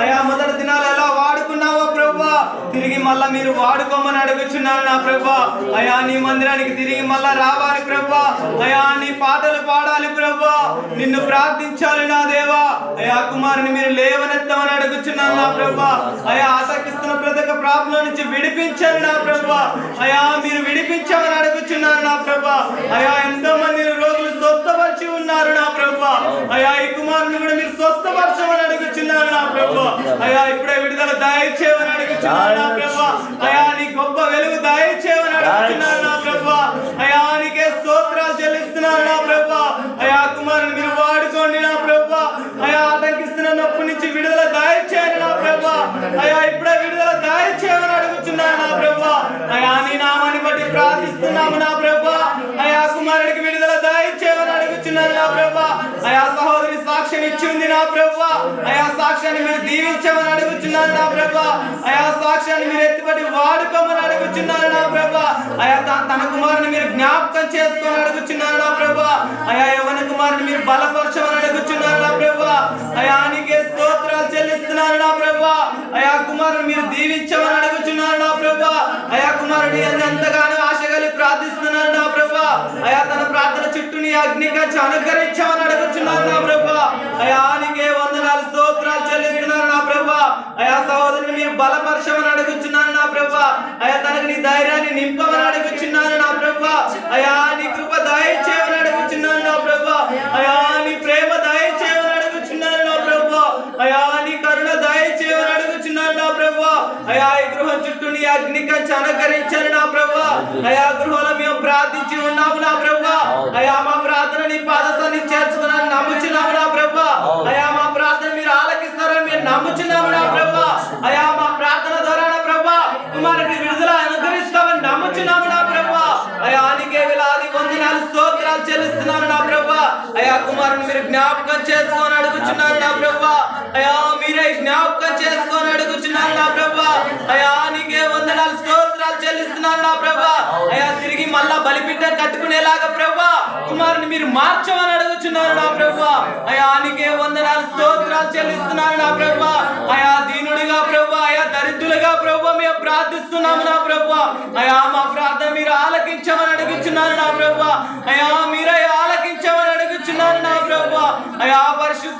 అయా మొదటి దినాలు ఎలా వాడుకున్నావో ప్రభా తిరిగి మళ్ళా మీరు వాడుకోమని అడుగుచున్నాను నా ప్రభా. అయా నీ మందిరానికి తిరిగి మళ్ళా రావాలి ప్రభా. అయా నీ పాటలు పాడాలి ప్రభా. నిన్ను ప్రార్థించాలి నా దేవా. అయా కుమారుని మీరు లేవనెత్తమని అడుగుచున్నాను నా ప్రభా. అయా ఆసక్తిస్తున్న ప్రతి ఒక్క ప్రాబ్లం నుంచి విడిపించాలి నా ప్రభా. అయా మీరు విడిపించామని అడుగుచున్నాను నా ప్రభా. అయా ఎంతో మంది రోగులు స్వస్థపరిచి ఉన్నారు నా ప్రభా. అయా ఈ కుమారుని కూడా మీరు స్వస్థపరచమని అడుగుచున్నాను నా ప్రభా. అయా ఇప్పుడే విడుదల దయచేయమని అడుగుచున్నాను నా ప్రభా. అయా నీ గొప్ప వెలుగు దయచేయమని అడుగుచున్నాను నా ప్రభా. అయా నీకే స్తోత్రాలు చెల్లిస్తున్నాను నా ప్రభా. అయా కుమారుని మీరు వాడుకోండి నా ప్రభా. అయా ఆటంకిస్తున్న నొప్పి నుంచి విడుదల దయచేయండి నా ప్రభా. అయా ఇప్పుడే విడుదల దయచేయమని అడుగుచున్నాను నా ప్రభా. అయా నీ నామాన్ని బట్టి ప్రార్థిస్తున్నాము నా ప్రభా. అయా కుమారుడికి విడుదల దయచేయమని అడుగుచున్నాను నా ప్రభా. అయా సహోదరి సాక్ష్యం ఇచ్చింది నా ప్రభా. అయా సాక్ష్యాన్ని మీరు దీవించమని అడుగుచున్నాను నా ప్రభా. అయా సాక్ష్యాన్ని మీరు ఎత్తిపట్టి వాడుకోమని అడుగుచున్నాను నా ప్రభా. అయా తన కుమారుని మీరు జ్ఞాపకం చేసుకొని అడుగుచున్నాను నా ప్రభా. అయా యవ్వన కుమారుని మీరు బలపరచమని అడుగుచున్నాను నా ప్రభా. అయా నీకే స్తోత్రాలు చెల్లిస్తున్నాను నా ప్రభా. అయా కుమారుని మీరు దీవించమని అడుగుచున్నాను నా ప్రభా. అయా కుమారుడి ఎంతగానో ఆశ కలిగి ప్రార్థిస్తున్నాను నా ప్రభా. అయా తన ప్రార్థన చుట్టూ నీ అగ్ని కంచె అనుగ్రహించమని అడుగుచున్నాను నా ప్రభా. అయా నీకే వందనాలు స్తోత్రాలు చెల్లిస్తున్నాను నా ప్రభా. అయా సహోదరుని మీరు బలపరచమని అడుగుచున్నాను నా ప్రభా. అయా తనకు నీ ధైర్యాన్ని నింపమని అడుగుచున్నాను నా ప్రభా. అయా నీ కృప దయచేయమని అడుగుచున్నాను నా ప్రభా. అయా నీ ప్రేమ దయచేయమని అడుగుచున్నాను నా ప్రభా. అయా నీ కరుణ దయచేయమని అడుగుచున్నాను నా ప్రభా. అయా ఈ గృహం చుట్టూ నీ అగ్ని కంచె అనుగ్రహించాను నా ప్రభా. అయా గృహంలో మేము ప్రార్థించి ఉన్నాము నా ప్రభా. అయా మా ప్రార్థన నీ పాదసాన్ని చేర్చుకున్నాను నమ్ముచున్నాము నా ప్రభా. అయా మా ప్రార్థన మీరు ఆలకిస్తారని మేము నమ్ముచున్నాము నా ప్రభా. అయా మా ప్రార్థన ద్వారా నా ప్రభా కుమారుడికి విడుదల అనుగ్రహిస్తామని నమ్ముచున్నాము నా ప్రభా. అయా నీకే వేలాది వందనాలు స్తోత్రాలు చెల్లిస్తున్నాను నా ప్రభా. అయా కుమారుని మీరు జ్ఞాపకం చేసుకొని అడుగుచున్నాను నా ప్రభా. అయా మీరే జ్ఞాపకం చేసుకొని అడుగుచున్నాను నా ప్రభా. అయా నీకే వందనాలు స్తోత్రాలు చెల్లిస్తున్నాను నా ప్రభా. అయా తిరిగి మళ్ళా బలిపీఠ కట్టుకునేలాగా ప్రభా కుమారుని మీరు మార్చమని అడుగుచున్నాను నా ప్రభా. అయా నీకే వందనాలు స్తోత్రాలు చెల్లిస్తున్నాను నా ప్రభా. అయా దీనుడిగా ప్రభా. అయా దరిద్రులుగా ప్రభా మేము ప్రార్థిస్తున్నాము నా ప్రభా. అయా మా ప్రార్థన మీరు ఆలకించమని అడుగుచున్నాను నా ప్రభా. అయా మీరే ఆలకించమని అడుగుచున్నాను నా ప్రభా. అయా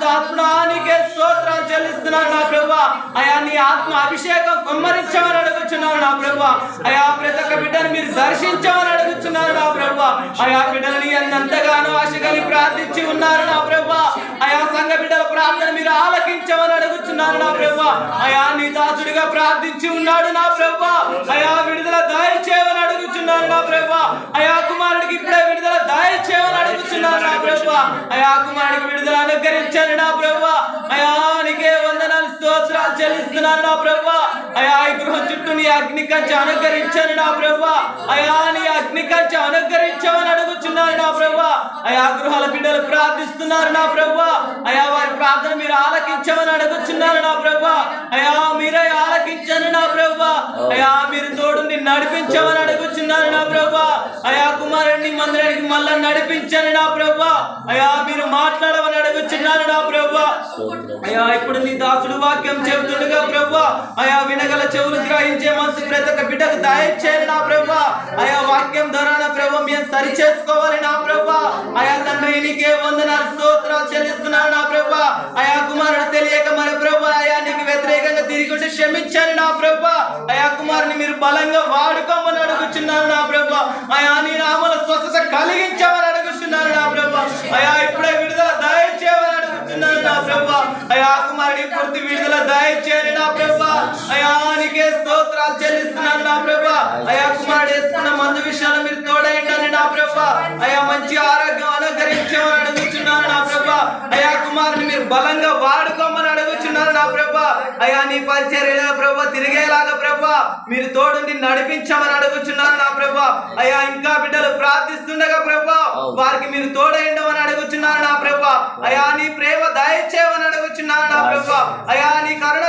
పరిశుద్ధాత్మనానికే స్తోత్రాలు చెల్లిస్తున్నాను నా ప్రభా. అయా నీ ఆత్మ అభిషేకం కుమ్మరించమని అడుగుచున్నాను నా ప్రభా. అయా ప్రతి ఒక్క బిడ్డను మీరు దర్శించమని అడుగుచున్నాను నా ప్రభా. అయా బిడ్డలని ఎంతగానో ఆశ కలిగి ప్రార్థించి ఉన్నారు నా ప్రభా. అయా సంఘ బిడ్డల ప్రార్థన మీరు ఆలకించమని అడుగుచున్నాను నా ప్రభా. అయా నీ దాసుడిగా ప్రార్థించి ఉన్నాడు నా ప్రభా. అయా విడుదల దయచేయమని అడుగుచున్నాను నా ప్రభా. అయా కుమారుడికి ఇప్పుడే విడుదల దయచేయమని అడుగుచున్నాను నా ప్రభా. అయా కుమారుడికి విడుదల అనుగ్రహించండి నా ప్రభా. అయా నీకే వందనాలు స్తోత్రాలు చెల్లిస్తున్నాను నా ప్రభా. అయా ఈ గృహం చుట్టూ నీ అగ్ని కంచె అనుగ్రహించండి నా ప్రభా. అయా నీ అగ్ని కంచె అనుగ్రహించమని అడుగుచున్నాను నా ప్రభా. అయా గృహాల బిడ్డలు ప్రార్థిస్తున్నారు నా ప్రభా. అయా వారి ప్రార్థన మీరు ఆలకించమని అడుగుచున్నారు నా ప్రభా. అయా మీరే ఆలకించండి నా ప్రభా. అయా మీరు తోడుని నడిపించమని అడుగుచున్నారు నా ప్రభా. అయా కుమారుడిని మందిరానికి మళ్ళా నడిపించండి నా ప్రభా. అయా మీరు మాట్లాడమని అడుగుచున్నారు నా ప్రభా. అయా ఇప్పుడు నీ దాసుడు వాక్యం చెబుతుండగా ప్రభా. అయా వినగల చెవులు గ్రహించే మనసు ప్రతి ఒక్క బిడ్డకు దయచేయండి నా ప్రభా. అయా వాక్యం ద్వారా నా ప్రభా మేము సరి చేసుకోవాలి నా ప్రభా. అయా తండ్రి నీకే వందనాలు స్తోత్రాలు చెల్లిస్తున్నాను నా ప్రభా. అయా కుమారుడు తెలియక మరి ప్రభా అయా నీకు వ్యతిరేకంగా తిరిగి క్షమించండి నా ప్రభా. అయా కుమారుని మీరు బలంగా వాడుకోమని అడుగుచున్నాను నా ప్రభా. అయా నీ నామల స్వస్థత కలిగించమని అడుగుచున్నాను నా ప్రభా. అయా ఇప్పుడే విడుదల దయచేయమని అడుగుతున్నాను నా ప్రభా. అయా కుమారుడి పూర్తి విడుదల దయచేయండి నా ప్రభా. అయా నీకే స్తోత్రాలు చెల్లిస్తున్నాను నా ప్రభా. అయా కుమారుడు వేసుకున్న మందు విషయాలు మీరు తోడైండని నా ప్రభా. అయా మంచి ఆరోగ్యం అనుగ్రహించమని అడుగుచున్నాను నా ప్రభా. అయా కుమారుని మీరు బలంగా వాడుకోమని అడుగుచున్నాను నా ప్రభా. అయా నీ పరిచర్యలో ప్రభా తిరిగేలాగా ప్రభా మీరు తోడుని నడిపించమని అడుగుచున్నాను నా ప్రభా. అయా ఇంకా బిడ్డలు ప్రార్థిస్తుండగా ప్రభా వారికి మీరు తోడైండమని అడుగుచున్నాను నా ప్రభా. అయా నీ ప్రేమ దయచేయమని అడుగుచున్నాను నా ప్రభా. అయా నీ కరుణ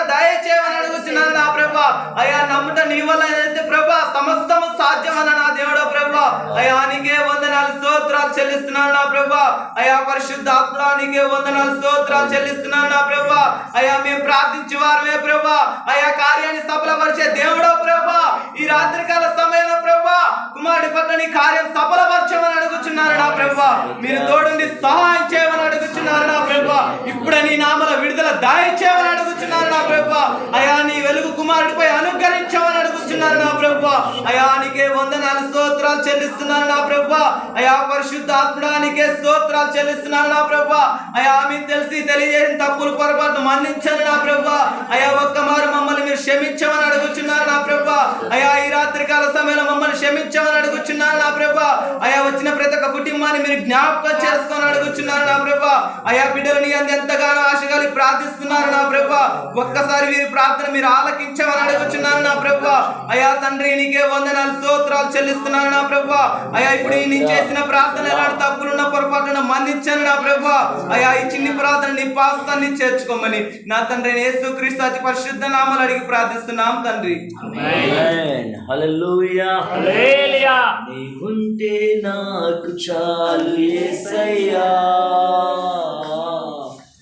అయా నమ్ముట నీ వల్ల అయితే ప్రభా సమస్తము సాధ్యమన్న నా దేవుడా ప్రభా అయా నీకే వందనాలు స్తోత్రాలు చెల్లిస్తున్నాను నా ప్రభా అయా పరిశుద్ధాత్ముడా నీకే వందనాలు స్తోత్రాలు చెల్లిస్తున్నాను నా ప్రభా అయా మేము ప్రార్థించే వారమే ప్రభా అయా కార్యాన్ని సఫలపరిచే దేవుడా ప్రభా ఈ రాత్రికాల సమయంలో ప్రభా కుమారుడి పట్ల నీ కార్యం సఫలపరచమని అడుగుచున్నారు నా ప్రభా మీరు తోడుండి సహాయం చేయమని అడుగుచున్నారు నా ప్రభా ఇప్పుడే నీ నామల విడుదల దయచేయమని అడుగుచున్నారు నా ప్రభా అయా నీ వెలుగు కుమారుడిపై అనుగ్రహించమని అడుగుచున్నారు నా ప్రభా అయా నీకే వందనాలు స్తోత్రాలు చెల్లిస్తున్నారు నా ప్రభా అయా పరిశుద్ధాత్ముడా నీకే స్తోత్రాలు చెల్లిస్తున్నారు నా ప్రభా అయా మీకు తెలిసి తెలియజేసిన తప్పులు పొరపాటు మన్నించండి నా ప్రభా అయా ఒక్క మారు మమ్మల్ని మీరు క్షమించమని అడుగుచున్నారు నా ప్రభా అయా ఈ రాత్రికాల సమయంలో మమ్మల్ని క్షమించమని అడుగుచున్నారు నా ప్రభా అయా వచ్చిన ప్రతి ఒక్క కుటుంబాన్ని మీరు జ్ఞాపకం చేసుకొని అడుగుచున్నారు నా ప్రభా అయా బిడ్డలు నీ అందు ఎంతగానో ఆశగాలి ప్రార్థిస్తున్నారు నా ప్రభా ఒక్కసారి వీరి ప్రార్థన మీరు ఆలకించమని అడుగుచున్నారు నా ప్రభా అయా తండ్రి నీకే వందనాలు స్తోత్రాలు చెల్లిస్తున్నారు నా ప్రభా అయా ఇప్పుడు నేను చేసిన ప్రార్థన ఎలాంటి తప్పులున్న పొరపాటున మన్నించండి నా ప్రభా అయా ఈ చిన్ని ప్రార్థన నీ పాస్తాన్ని చేర్చుకోమని నా తండ్రి యేసుక్రీస్తు అతి పరిశుద్ధ నామములో అడిగి ప్రార్థిస్తున్నాం తండ్రి ఆమేన్. హల్లెలూయా. హల్లెలూయా. నీవుంటే నాకు చాలు యేసయ్యా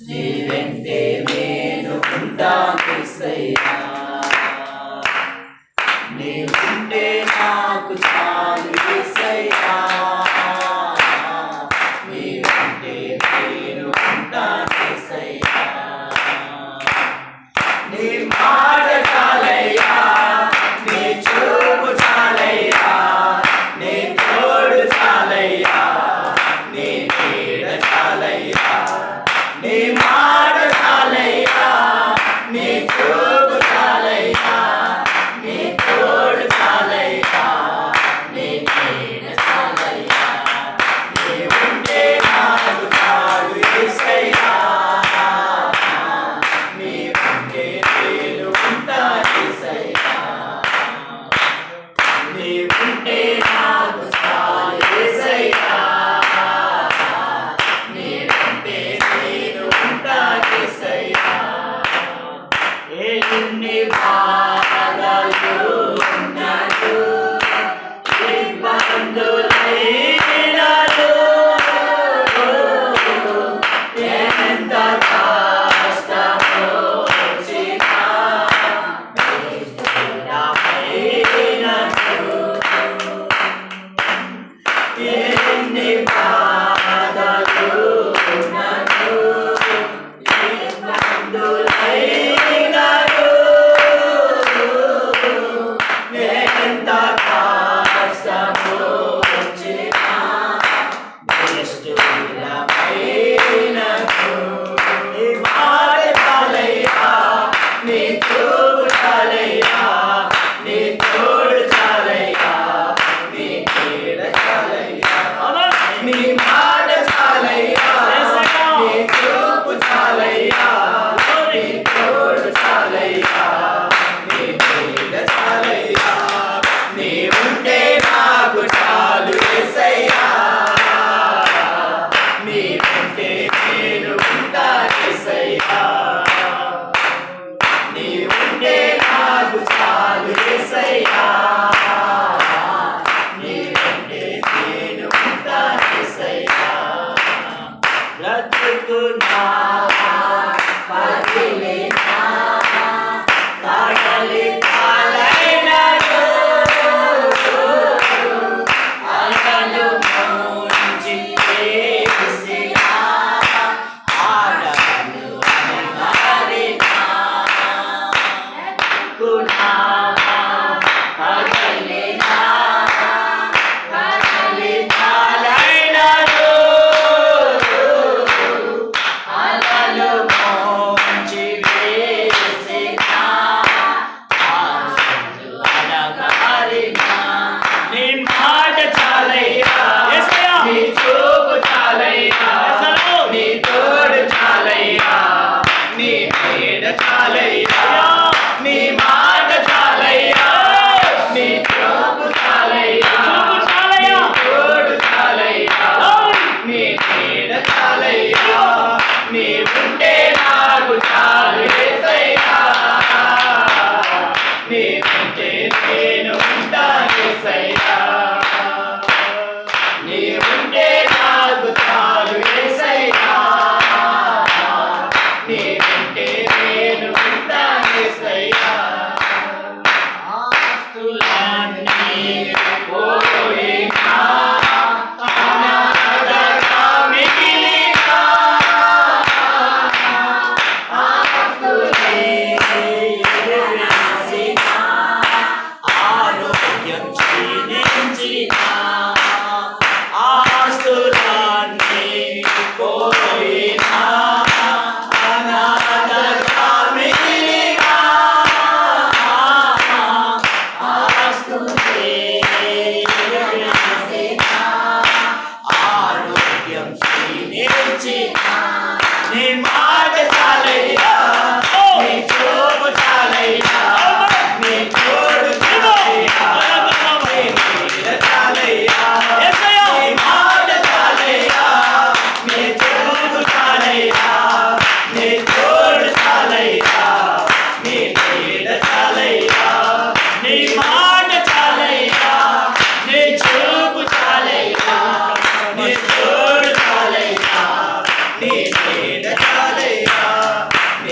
నీ వెంటే నేను ఉంటాను యేసయ్యా నీవుంటే నాకు చాలు యేసయ్యా నీ వెంటే నేను ఉంటాను యేసయ్యా నీ మాట చాలయ్యా నీ చూపు చాలయ్యా నీ తోడు చాలయ్యా నీ నీడ చాలయ్యా నీ మాట చాలయ్యా నీ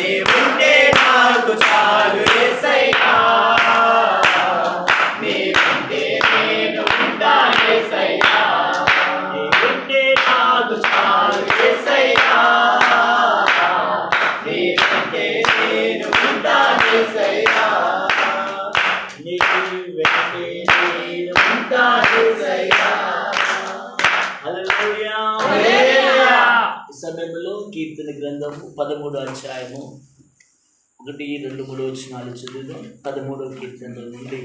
నీవుంటే నాకు చాలు యేసయ్యా, నీవుంటే నేను ఉంటా యేసయ్యా, నీవుంటే నాకు చాలు యేసయ్యా, నీవుంటే నేను ఉంటా యేసయ్యా, నీవుంటే నేను ఉంటా యేసయ్యా. హల్లెలూయా. హల్లెలూయా. ఈ సమయంలో కీర్తన గ్రంథము 13వ అధ్యాయము 1, 2, 3 వచనాలు చదువుదాం. 13వ కీర్తనలో నుండి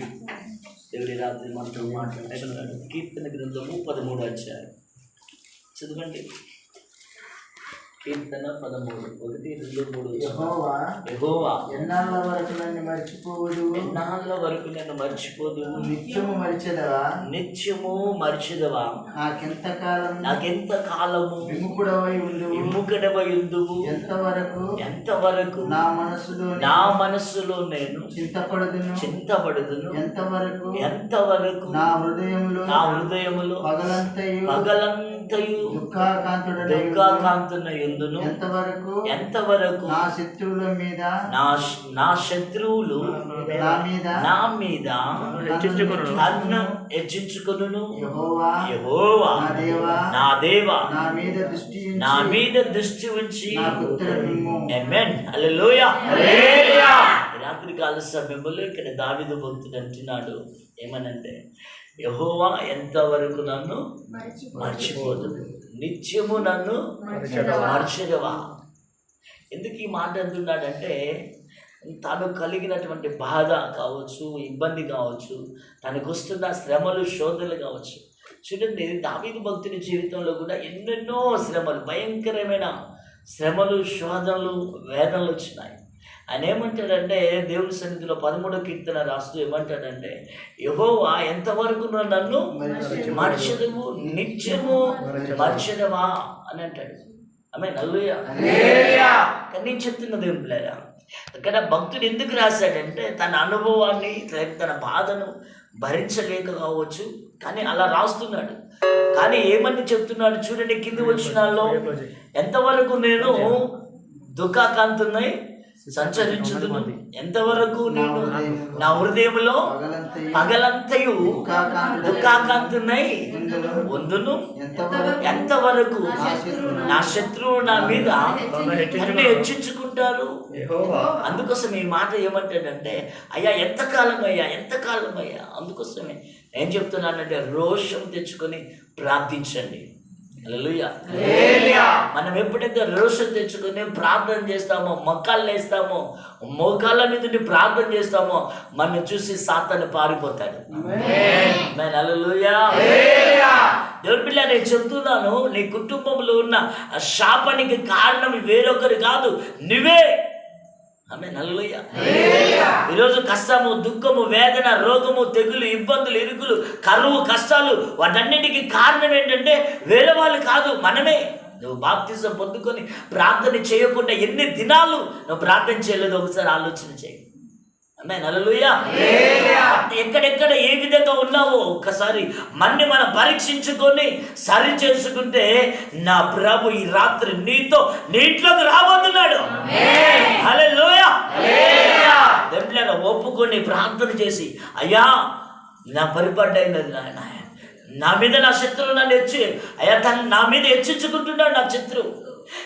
దేవుడి రాత్రి మనతో మాట్లాడుతున్నాడు. కీర్తన గ్రంథము 13వ అధ్యాయం చదవండి. కీర్తన 13, 1, 2, 3 యెహోవా యెహోవా ఎన్నాళ్ళ వరకు నన్ను మర్చిపోవుదు, ఎన్నాళ్ళ వరకు నన్ను మర్చిపోదు, నిత్యము మరిచెదవా, నిత్యము మర్చిదవా, నాకెంత కాలము విముఖుడవై ఉండువు, విముఖుడవై ఉందువు, ఎంతవరకు నా మనస్సులో నేను చింతపడుదును, ఎంతవరకు నా హృదయములో పగలంతయు దుఃఖాకాంతున యుందును, ఎంతవరకు నా శత్రువులు నా మీద తన్ను హెచ్చించుకొనును. యెహోవా నా దేవా నా మీద దృష్టి ఉంచి ఆమేన్. హల్లెలూయా. రాత్రి కాల సమయంలో ఇక్కడ దావీదు భక్తుడు అంటున్నాడు ఏమనంటే, యెహోవా ఎంతవరకు నన్ను మర్చిపోదు, నిత్యము నన్ను మర్చిదవా. ఎందుకు ఈ మాట అంటున్నాడంటే, తాను కలిగినటువంటి బాధ కావచ్చు, ఇబ్బంది కావచ్చు, తనకు వస్తున్న శ్రమలు శోధనలు కావచ్చు. చూడండి, దావీదు భక్తుని జీవితంలో కూడా ఎన్నెన్నో శ్రమలు, భయంకరమైన శ్రమలు, శోధనలు, వేదనలు వచ్చినాయి. ఆయన ఏమంటాడంటే, దేవుని సన్నిధిలో 13వ కీర్తన రాస్తూ ఏమంటాడంటే, యెహోవా ఎంతవరకు నన్ను మర్చిదవు, నిత్యము మర్చిదవా అని అంటాడు. ఆమేన్. హల్లెలూయా. కానీ నేను చెప్తున్నది ఏం లేదా, అక్కడ భక్తుడు ఎందుకు రాశాడంటే, తన అనుభవాన్ని, తన బాధను భరించలేక కావచ్చు, కానీ అలా రాస్తున్నాడు. కానీ ఏమని చెప్తున్నాడు చూడండి, కింది వచనాల్లో, ఎంతవరకు నేను దుఃఖాకాంతున్నాయి సంచరించుదును, ఎంతవరకు నేను నా హృదయంలో పగలంతయు దుఃఖాకాంతున్నాయి ఉందును, ఎంతవరకు నా శత్రువు నా మీద నన్ను హెచ్చించుకుంటారు. అందుకోసం ఈ మాట ఏమంటాడంటే, అయ్యా ఎంతకాలం అయ్యా. అందుకోసమే ఏం చెప్తున్నానంటే, రోషం తెచ్చుకొని ప్రార్థించండి. హల్లెలూయా. మనం ఎప్పుడైతే రోషం తెచ్చుకొని ప్రార్థన చేస్తామో, మొక్కాలు వేస్తామో, మోకాళ్ళ మీద ప్రార్థన చేస్తామో, మనం చూసి సాతాను పారిపోతాడు. హల్లెలూయా. దేవుని పిల్ల, నేను చెప్తున్నాను, నీ కుటుంబంలో ఉన్న ఆ శాపానికి కారణం వేరొకరు కాదు, నువ్వే. ఆమేన్. హల్లెలూయా. ఈరోజు కష్టము, దుఃఖము, వేదన, రోగము, తెగులు, ఇబ్బందులు, ఇరుకులు, కరువు, కష్టాలు, వాటన్నిటికీ కారణం ఏంటంటే వేరే వాళ్ళు కాదు, మనమే. నువ్వు బాప్తిజం పొందుకొని ప్రార్థన చేయకుండా ఎన్ని దినాలు నువ్వు ప్రార్థన చేయలేదు ఒకసారి ఆలోచన చేయి. ఆమేన్. హల్లెలూయా. ఎక్కడెక్కడ ఏ విధంగా ఉన్నావో ఒక్కసారి మనం పరీక్షించుకొని సరి చేసుకుంటే, నా ప్రభు ఈ రాత్రి నీతో నీ ఇంట్లోకి రాబోతున్నాడు. హల్లెలూయా. దేవుళ్ళారా, ఒప్పుకొని ప్రార్థన చేసి, అయ్యా నా పరిపడ్డైనది నాయన, నా మీద నా శత్రువు నన్ను అయ్యా నా మీద హెచ్చించుకుంటున్నాడు నా శత్రువు,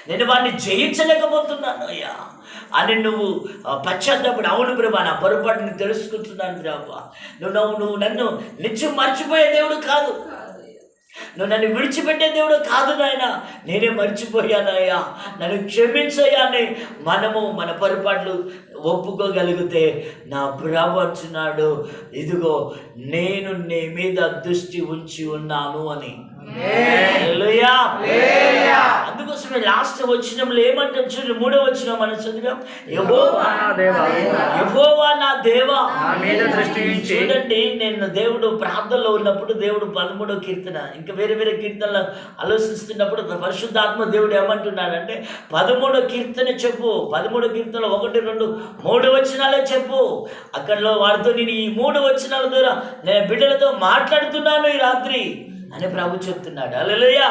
నేను వాడిని జయించలేకపోతున్నాను అయ్యా అని నువ్వు పశ్చాత్తాపడి, అవును ప్రభా నా పొరపాటుని తెలుసుకుంటున్నాను ప్రభా, నువ్వు నన్ను నిత్యం మర్చిపోయే దేవుడు కాదు, నువ్వు నన్ను విడిచిపెట్టే దేవుడు కాదు నాయన, నేనే మర్చిపోయానయ్యా, నన్ను క్షమించయ్యా అని మనము మన పొరపాట్లు ఒప్పుకోగలిగితే, నా ప్రభు అంటున్నాడు, ఇదిగో నేను నీ మీద దృష్టి ఉంచి ఉన్నాను అని. అందుకోసమే లాస్ట్ వచనంలో ఏమంటారు చూడండి, 3వ వచనం మనం చదివాం, యెహోవా నా దేవా. చూడండి, నేను దేవుడు ప్రార్థనలో ఉన్నప్పుడు, దేవుడు 13వ కీర్తన, ఇంకా వేరే వేరే కీర్తనలు ఆలోచిస్తున్నప్పుడు పరిశుద్ధాత్మ దేవుడు ఏమంటున్నాడంటే, 13వ కీర్తన చెప్పు, 13వ కీర్తన 1, 2, 3 వచనాలే చెప్పు. అక్కడలో వాడితో నేను ఈ 3 వచనాల ద్వారా నేను బిడ్డలతో మాట్లాడుతున్నాను ఈ రాత్రి. అని ప్రభు చెప్తున్నాడు. హల్లెలూయా.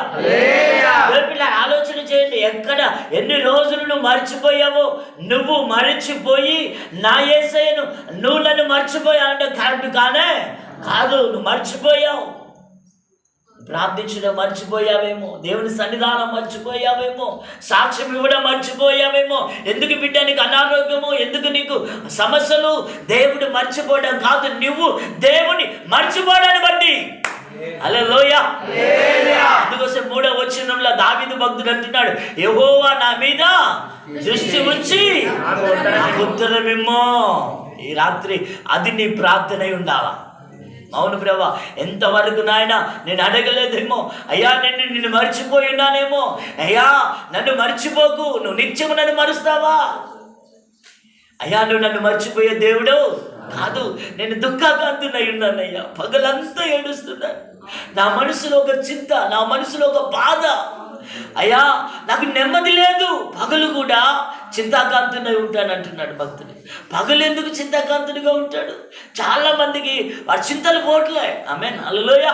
పిల్లలు ఆలోచన చేయండి, ఎక్కడ ఎన్ని రోజులు నువ్వు మర్చిపోయావో. నువ్వు మర్చిపోయి నా యేసయ్యను నువ్వు నన్ను మర్చిపోయావంటే కరెక్ట్ కాదు. నువ్వు మర్చిపోయావు. ప్రార్థించడం మర్చిపోయావేమో, దేవుని సన్నిధానం మర్చిపోయావేమో, సాక్ష్యం ఇవ్వడం మర్చిపోయావేమో. ఎందుకు బిడ్డ నీకు అనారోగ్యము, ఎందుకు నీకు సమస్యలు? దేవుడు మర్చిపోవడం కాదు, నువ్వు దేవుని మర్చిపోవడాన్ని బట్టి. హల్లెలూయా. అందుకోసం 3వ వచనంలో దావీదు భక్తుడు అంటున్నాడు, యెహోవా నా మీద దృష్టి ఉంచి నాకు ఉత్తరమిమ్మో. ఈ రాత్రి అది నీ ప్రార్థన ఉండాలా. అవును ప్రభా, ఎంతవరకు నాయన నేను అడగలేదేమో అయ్యా, నిన్ను మర్చిపోయి ఉన్నానేమో అయ్యా, నన్ను మర్చిపోకు, నువ్వు నిత్యము నన్ను మరుస్తావా అయ్యా, నువ్వు నన్ను మర్చిపోయే దేవుడు కాదు. నేను దుఃఖాకాంతునై ఉన్నానయ్యా, పగలంతా ఏడుస్తున్నాను. నా మనసులో ఒక చింత, నా మనసులో ఒక బాధ అయ్యా, నాకు నెమ్మది లేదు. పగలు కూడా చింతాకాంతునై ఉంటాను అంటున్నాడు భక్తుడు. పగలు ఎందుకు చింతాకాంతునిగా ఉంటాడు? చాలా మందికి వాడు చింతలు పోట్లే. ఆమేన్. హల్లెలూయా.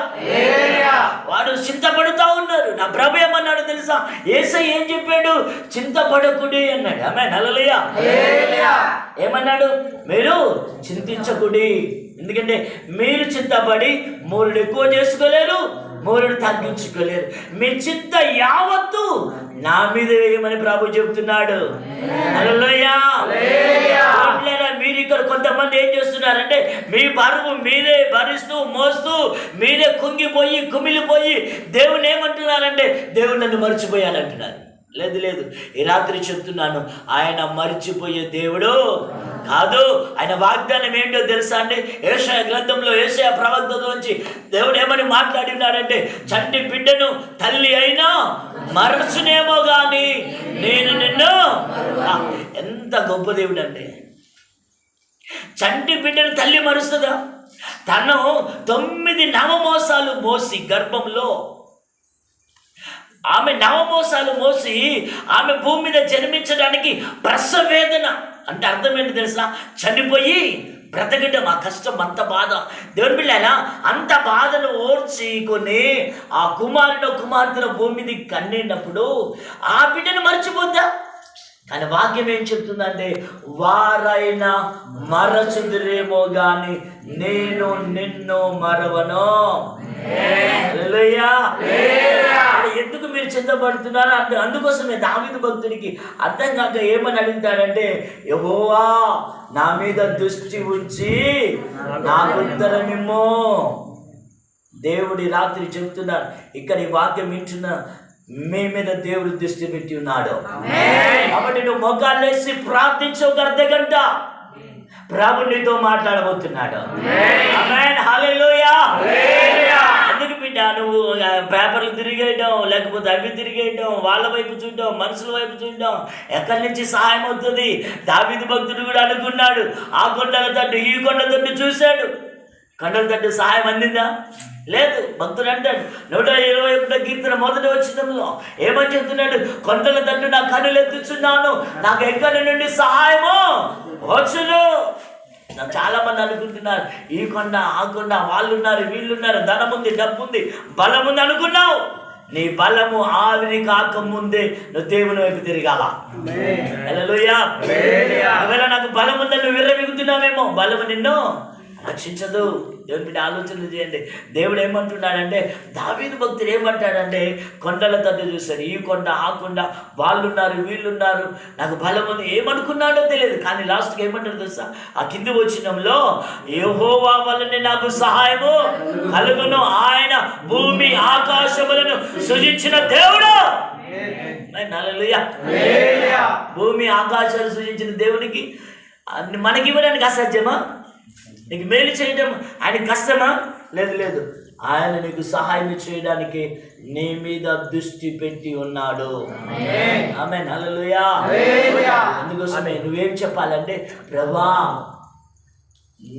వాడు చింతపడుతూ ఉన్నారు. నా ప్రభు ఏమన్నాడు తెలుసా? యేసయ్య ఏం చెప్పాడు? చింతపడకుడి అన్నాడు. ఆమేన్. హల్లెలూయా. ఏమన్నాడు? మీరు చింతించకుడి. ఎందుకంటే మీరు చింతపడి మూరుడు ఎక్కువ చేసుకోలేరు, మూరుడు తగ్గించుకోలేరు. మీ చింత యావత్తు నా మీద వేయమని ప్రభు చెప్తున్నాడు. హల్లెలూయా. మీరు ఇక్కడ కొంతమంది ఏం చేస్తున్నారంటే మీ బరువు మీరే భరిస్తూ మోస్తూ మీరే కుంగిపోయి కుమిలిపోయి దేవుని ఏమంటున్నారంటే దేవుడు నన్ను మర్చిపోయానంటున్నారు. లేదు, ఈ రాత్రి చెప్తున్నాను, ఆయన మర్చిపోయే దేవుడు కాదు. ఆయన వాగ్దానం ఏంటో తెలుసా అండి? యెషయా గ్రంథంలో యెషయా ప్రవక్తలోంచి దేవుడు ఏమని మాట్లాడినాడంటే, చంటి బిడ్డను తల్లి అయినా మరచునేమో గాని నేను నిన్ను. ఎంత గొప్ప దేవుడు అండి! చంటి బిడ్డను తల్లి మరుస్తుందా? తను 9 నవమోసాలు మోసి గర్భంలో, ఆమె నవమోసాలు మోసి ఆమె భూమి మీద జన్మించడానికి ప్రసవ వేదన అంటే అర్థం ఏంటి తెలుసా? చనిపోయి బ్రతకడం, ఆ కష్టం, అంత బాధ. దేవుని బిడ్డలారా, అంత బాధను ఓర్చుకొని ఆ కుమార్తెను భూమి మీద కన్నినప్పుడు ఆ బిడ్డను మర్చిపోద్దా? కానీ వాక్యం ఏం చెప్తుందంటే, వారైనా మరచుదురేమో గాని నేను నిన్ను మరవను. హల్లెలూయా. ఎందుకు మీరు చింతపడుతున్నారు అంటే, అందుకోసమే దావీదు భక్తుడికి అర్థం కాక ఏమని అడుగుతాడంటే, యెహోవా నా మీద దృష్టి ఉంచి నాకు ఉత్తరమిమ్మో. దేవుడి రాత్రి చెప్తున్నారు, ఇక్కడ ఈ వాక్యం వింటున్న మీ మీద దేవుడు దృష్టి పెట్టి ఉన్నాడు. కాబట్టి నువ్వు మోకాళ్ళేసి ప్రార్థించు, ఒక అర్ధగంట ప్రభు నీతో మాట్లాడబోతున్నాడు. ఆమేన్. హల్లెలూయా. ఎందుకు బిడ్డ నువ్వు పేపర్లు తిరిగేయడం, లేకపోతే అవి తిరిగేయడం, వాళ్ళ వైపు చూడడం, మనుషుల వైపు చూడడం, ఎక్కడి నుంచి సహాయం అవుతుంది? దావీదు భక్తుడు కూడా అనుకున్నాడు. ఆ కొండల తట్టు ఈ కొండ తట్టు చూశాడు, కొండల తట్టు సహాయం అందిందా? లేదు. భక్తుడు అంటాడు 121 కీర్తన 1వ వచనంలో ఏమని చెప్తున్నాడు? కొండల తట్టు నా కన్నులు ఎత్తుచున్నాను, నాకు ఎక్కడి నుండి సహాయము వచ్చును. చాలా మంది అనుకుంటున్నారు ఈ కొండ ఆ కొండ, వాళ్ళు ఉన్నారు వీళ్ళున్నారు, ధనం ఉంది, డబ్బు ఉంది, బలం ఉంది అనుకున్నావు. నీ బలము ఆవిరి కాకముందే నువ్వు దేవుని వైపు తిరగాల. హల్లెలూయా. ఒకవేళ నాకు బలం ఉందని నువ్వు విర్రవీగుతున్నావేమో, బలము నిన్ను రక్షించదు. దేవుని బిడ్డ ఆలోచన చేయండి. దేవుడు ఏమంటున్నాడంటే, దావీదు భక్తుడు ఏమంటాడంటే, కొండల తట్టు చూశాడు, ఈ కొండ ఆ కొండ, వాళ్ళున్నారు వీళ్ళున్నారు, నాకు బలం ఉంది, ఏమనుకున్నాడో తెలియదు. కానీ లాస్ట్కి ఏమంటాడు తెలుసా? ఆ కింది వచనంలో, యెహోవా వలనే నాకు సహాయము కలుగును, ఆయన భూమి ఆకాశములను సృజించిన దేవుడు. హల్లెలూయా. భూమి ఆకాశాలు సృజించిన దేవునికి మనకి ఇవ్వడానికి అసాధ్యమా? నీకు మేలు చేయడం ఆయన కష్టమా? లేదు. ఆయన నీకు సహాయం చేయడానికి నీ మీద దృష్టి పెట్టి ఉన్నాడు. ఆమేన్. హల్లెలూయా. అందుకోసమే నువ్వేం చెప్పాలంటే, ప్రభా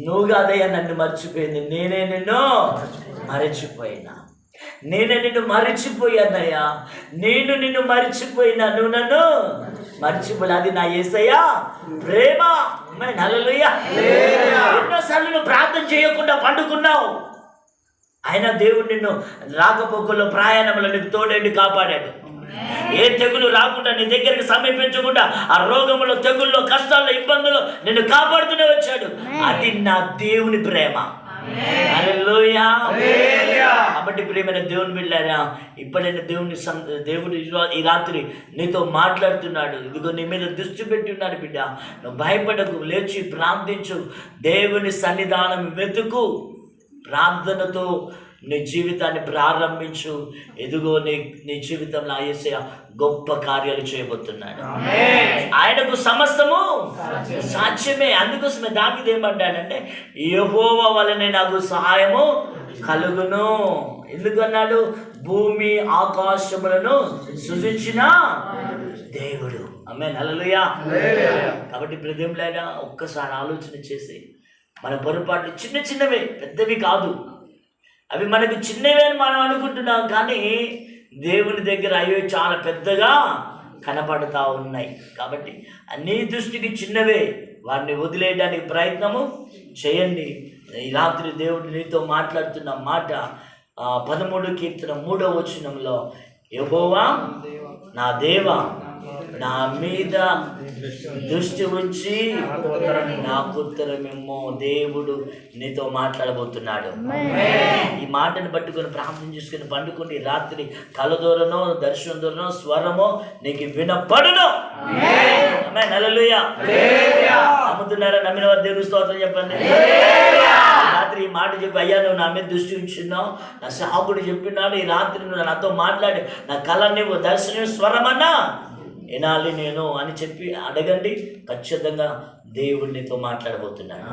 నువ్వు కాదయ్యా నన్ను మర్చిపోయింది, నేనే నిన్ను మరచిపోయినా. నేనే నిన్ను మరిచిపోయానయ్యా, నేను నిన్ను మరిచిపోయినా, నువ్వు నన్ను మర్చిపోలే. అది నా యేసయ్యా ప్రేమ. హల్లెలూయా. ఎన్నోసార్లు నువ్వు ప్రార్థన చేయకుండా పండుకున్నావు, ఆయన దేవుడు నిన్ను రాకపోకల్లో ప్రయాణంలో నీకు తోడేండి కాపాడాడు. ఏ తెగులు రాకుండా నీ దగ్గరికి సమీపించకుండా ఆ రోగములో, తెగుల్లో, కష్టాల్లో, ఇబ్బందుల్లో నిన్ను కాపాడుతూనే వచ్చాడు. అది నా దేవుని ప్రేమ. హల్లెలూయా. కాబట్టి ప్రియమైన దేవుని బిడ్డలారా, ఇప్పుడైనా దేవుడు ఈ రాత్రి నీతో మాట్లాడుతున్నాడు. ఇదిగో నీ మీద దృష్టి పెట్టి ఉన్నాడు బిడ్డ. నువ్వు భయపడకు, లేచి ప్రార్థించు, దేవుని సన్నిధానం వెతుకు, ప్రార్థనతో నీ జీవితాన్ని ప్రారంభించు. ఎదుగో నీ జీవితంలో యేసయ్య గొప్ప కార్యాలు చేయబోతున్నాడు. ఆయనకు సమస్తము సాధ్యమే. అందుకోసమే దావీదు ఏమంటాడంటే, యెహోవా వలనే నాకు సహాయము కలుగును. ఎందుకన్నాడు? భూమి ఆకాశములను సృజించిన దేవుడు. ఆమేన్. హల్లెలూయా. కాబట్టి ప్రియమైనలారా, ఒక్కసారి ఆలోచన చేసి మన పొరపాట్లు చిన్న చిన్నవే, పెద్దవి కాదు. అవి మనకు చిన్నవే అని మనం అనుకుంటున్నాం, కానీ దేవుని దగ్గర అవి చాలా పెద్దగా కనపడుతూ ఉన్నాయి. కాబట్టి అన్ని దృష్టికి చిన్నవే, వాటిని వదిలేయడానికి ప్రయత్నము చేయండి. ఈ రాత్రి దేవుడు నీతో మాట్లాడుతున్న మాట 13 కీర్తన 3వ వచనంలో, యెహోవా నా దేవా నా మీద దృష్టి ఉంచి నాకు ఉత్తరమేమో. దేవుడు నీతో మాట్లాడబోతున్నాడు. ఈ మాటను పట్టుకొని ప్రార్థన చేసుకుని పండుకొని రాత్రి కల దూరనో, దర్శనం దూరనో, స్వరమో నీకు వినపడును. ఆమేన్. హల్లెలూయా. నమ్ముతున్నారా? నమ్మిన వారు దేవుని స్తోత్రం చెప్పండి. రాత్రి ఈ మాట చెప్పి, అయ్యా నువ్వు నా మీద దృష్టి ఉంచున్నావు, నా సేవకుడు చెప్పినాడు, ఈ రాత్రి నువ్వు నాతో మాట్లాడి నా కళ నువ్వు దర్శనం స్వరమన్నా వినాలి నేను అని చెప్పి అడగండి. ఖచ్చితంగా దేవుడు నీతో మాట్లాడబోతున్నాడు.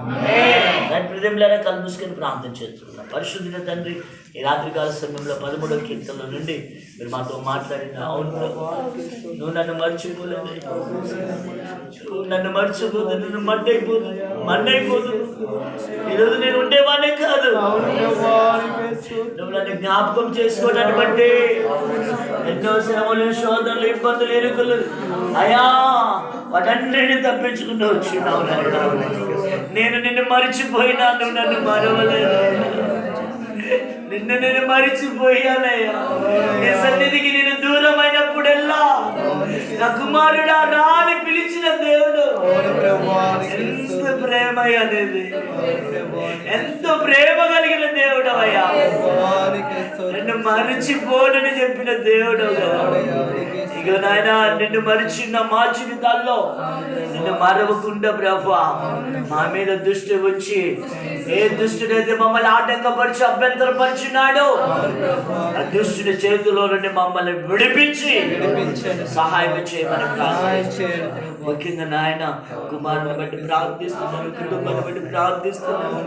దాని హృదయంలోనే కళ్ళు మూసుకొని ప్రార్థన చేస్తున్నాం. పరిశుద్ధుల తండ్రి, ఈ రాత్రికాల సమయంలో 13వ కీర్తనలో నుండి మీరు మాతో మాట్లాడిన, అవును నువ్వు నన్ను మర్చిపోలేదు, నన్ను మర్చిపోతుంది, నన్ను మన్నైపోతుంది. ఈరోజు నేను ఉండేవాడే కాదు, నువ్వు నన్ను జ్ఞాపకం చేసుకోవడాన్ని బట్టి ఎన్నో శ్రమలు, శోధనలు, ఇబ్బందులు, ఎరుకలు అయా వాటన్నిటిని తప్పించుకుంటూ వచ్చినావు. నేను నిన్ను మరిచిపోయినా, నువ్వు నన్ను మరవలేదు. నిన్ను నేను మరిచిపోయానయ్యా. నీ సన్నిధికి నేను దూరమైనప్పుడల్లా నా కుమారుడా రా అని పిలిచిన దేవుడు. ఎంత ప్రేమ అనేది, ఎంతో ప్రేమ కలిగిన దేవుడు అయ్యా. నిన్ను మరిచిపోనని చెప్పిన దేవుడు కదా. ఇక నాయన నిన్ను మరిచిన మా జీవితాల్లో నిన్ను మరవకుండా ప్రభా మా మీద దృష్టి వచ్చి, ఏ దుష్టుడైతే మమ్మల్ని ఆటంకపరిచి అభ్యంతరపరిచినాడో ఆ దుష్టుని చేతిలో నుండి మమ్మల్ని విడిపించి సహాయం చేయమని ప్రార్థిస్తున్నాను. ముఖ్యంగా నాయన కుమారుని బట్టి ప్రార్థిస్తున్నాను, కుటుంబాన్ని బట్టి ప్రార్థిస్తున్నాను.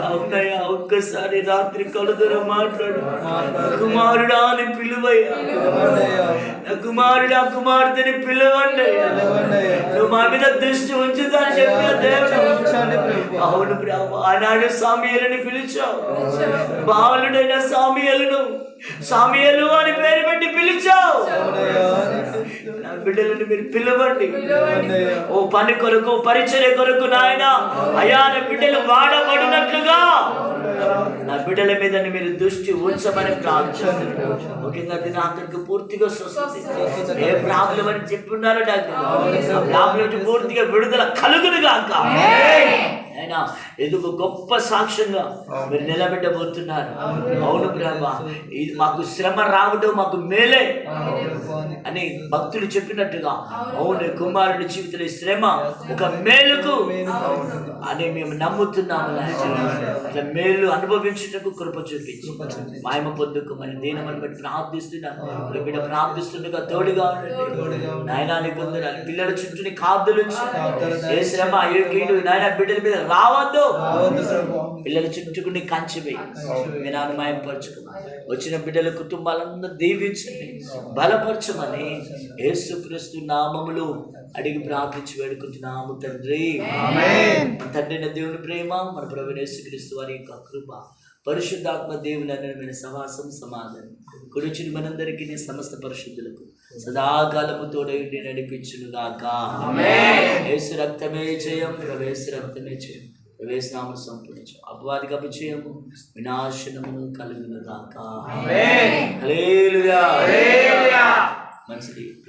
అవునయ్యా, ఒక్కసారి రాత్రి కలుదర మాట్లాడు. కుమారుడా అని పిలువయ్యా, కుమారుడా కుమార్తెని పిలవండి. నువ్వు మా మీద దృష్టి ఉంచుతాని చెప్పిన దేవుడు. అవును ప్రభు, ఆనాడు సామ్యూయేలుని పిలిచావు, బాలుడైన సామ్యూయేలు అని పేరు పెట్టి పిలిచావు. నా బిడ్డలను మీరు పిలవండి. ఓ పని కొరకు, పరిచర్య కొరకు నాయన అయా నా బిడ్డలు వాడబడినట్లుగా నా బిడ్డల మీద మీరు దృష్టి ఉంచమని ప్రార్థిస్తున్నాను. ముఖ్యంగా దినాకరికి పూర్తిగా స్వస్థత, ఏ ప్రాబ్లం అని చెప్పున్నారో డాక్టర్, ఆ ప్రాబ్లం పూర్తిగా విడుదల కలుగును గాక. అయినా ఎదుగు గొప్ప సాక్ష్యంగా మీరు నిలబెట్టబోతున్నారు. అవును బ్రహ్మ, ఇది మాకు శ్రమ రావడం మాకు మేలే అని భక్తులు చెప్పినట్టుగా, అవును కుమారుడి జీవితంలో శ్రమ ఒక మేలుకు అని మేము నమ్ముతున్నాము. అట్లా మేలు అనుభవించుటకు కృప చూపించి మాయమ పొందుకోమని దీనమని బట్టి ప్రార్థిస్తున్నాను. బిడ్డ ప్రార్థిస్తుండగా తోడుగా ఉండండి నాయన. పిల్లల చుట్టూ కాదులు, ఏ శ్రమ ఏ కీడు నాయన బిడ్డల మీద రావద్దు. పిల్లల చుట్టూ కంచిపోయి వినాను మాయపరచుకో. వచ్చిన బిడ్డల కుటుంబాలందరూ దీవించండి, బలపరచమని యేసుక్రీస్తు నామములో అడిగి ప్రార్థించి వేడుకుంటున్నాము తండ్రి. తండ్రి దేవుని ప్రేమ, మన ప్రభువైన యేసుక్రీస్తు వారి యొక్క కృప, పరిశుద్ధాత్మ దేవుని అందమైన సమాసం సమాధానం కుడిచిన మనందరికీ సమస్త పరిశుద్ధులకు సదాకాలము తోడై నడిపించును గాక. యేసు రక్తమే జయం, యేసు రక్తమే జయం. వేసినాము సంపూర్ణించు అపవాదికి అపజయము వినాశనము కలుగును గాక. ఆమేన్. హల్లెలూయా. హల్లెలూయా. మంచిది.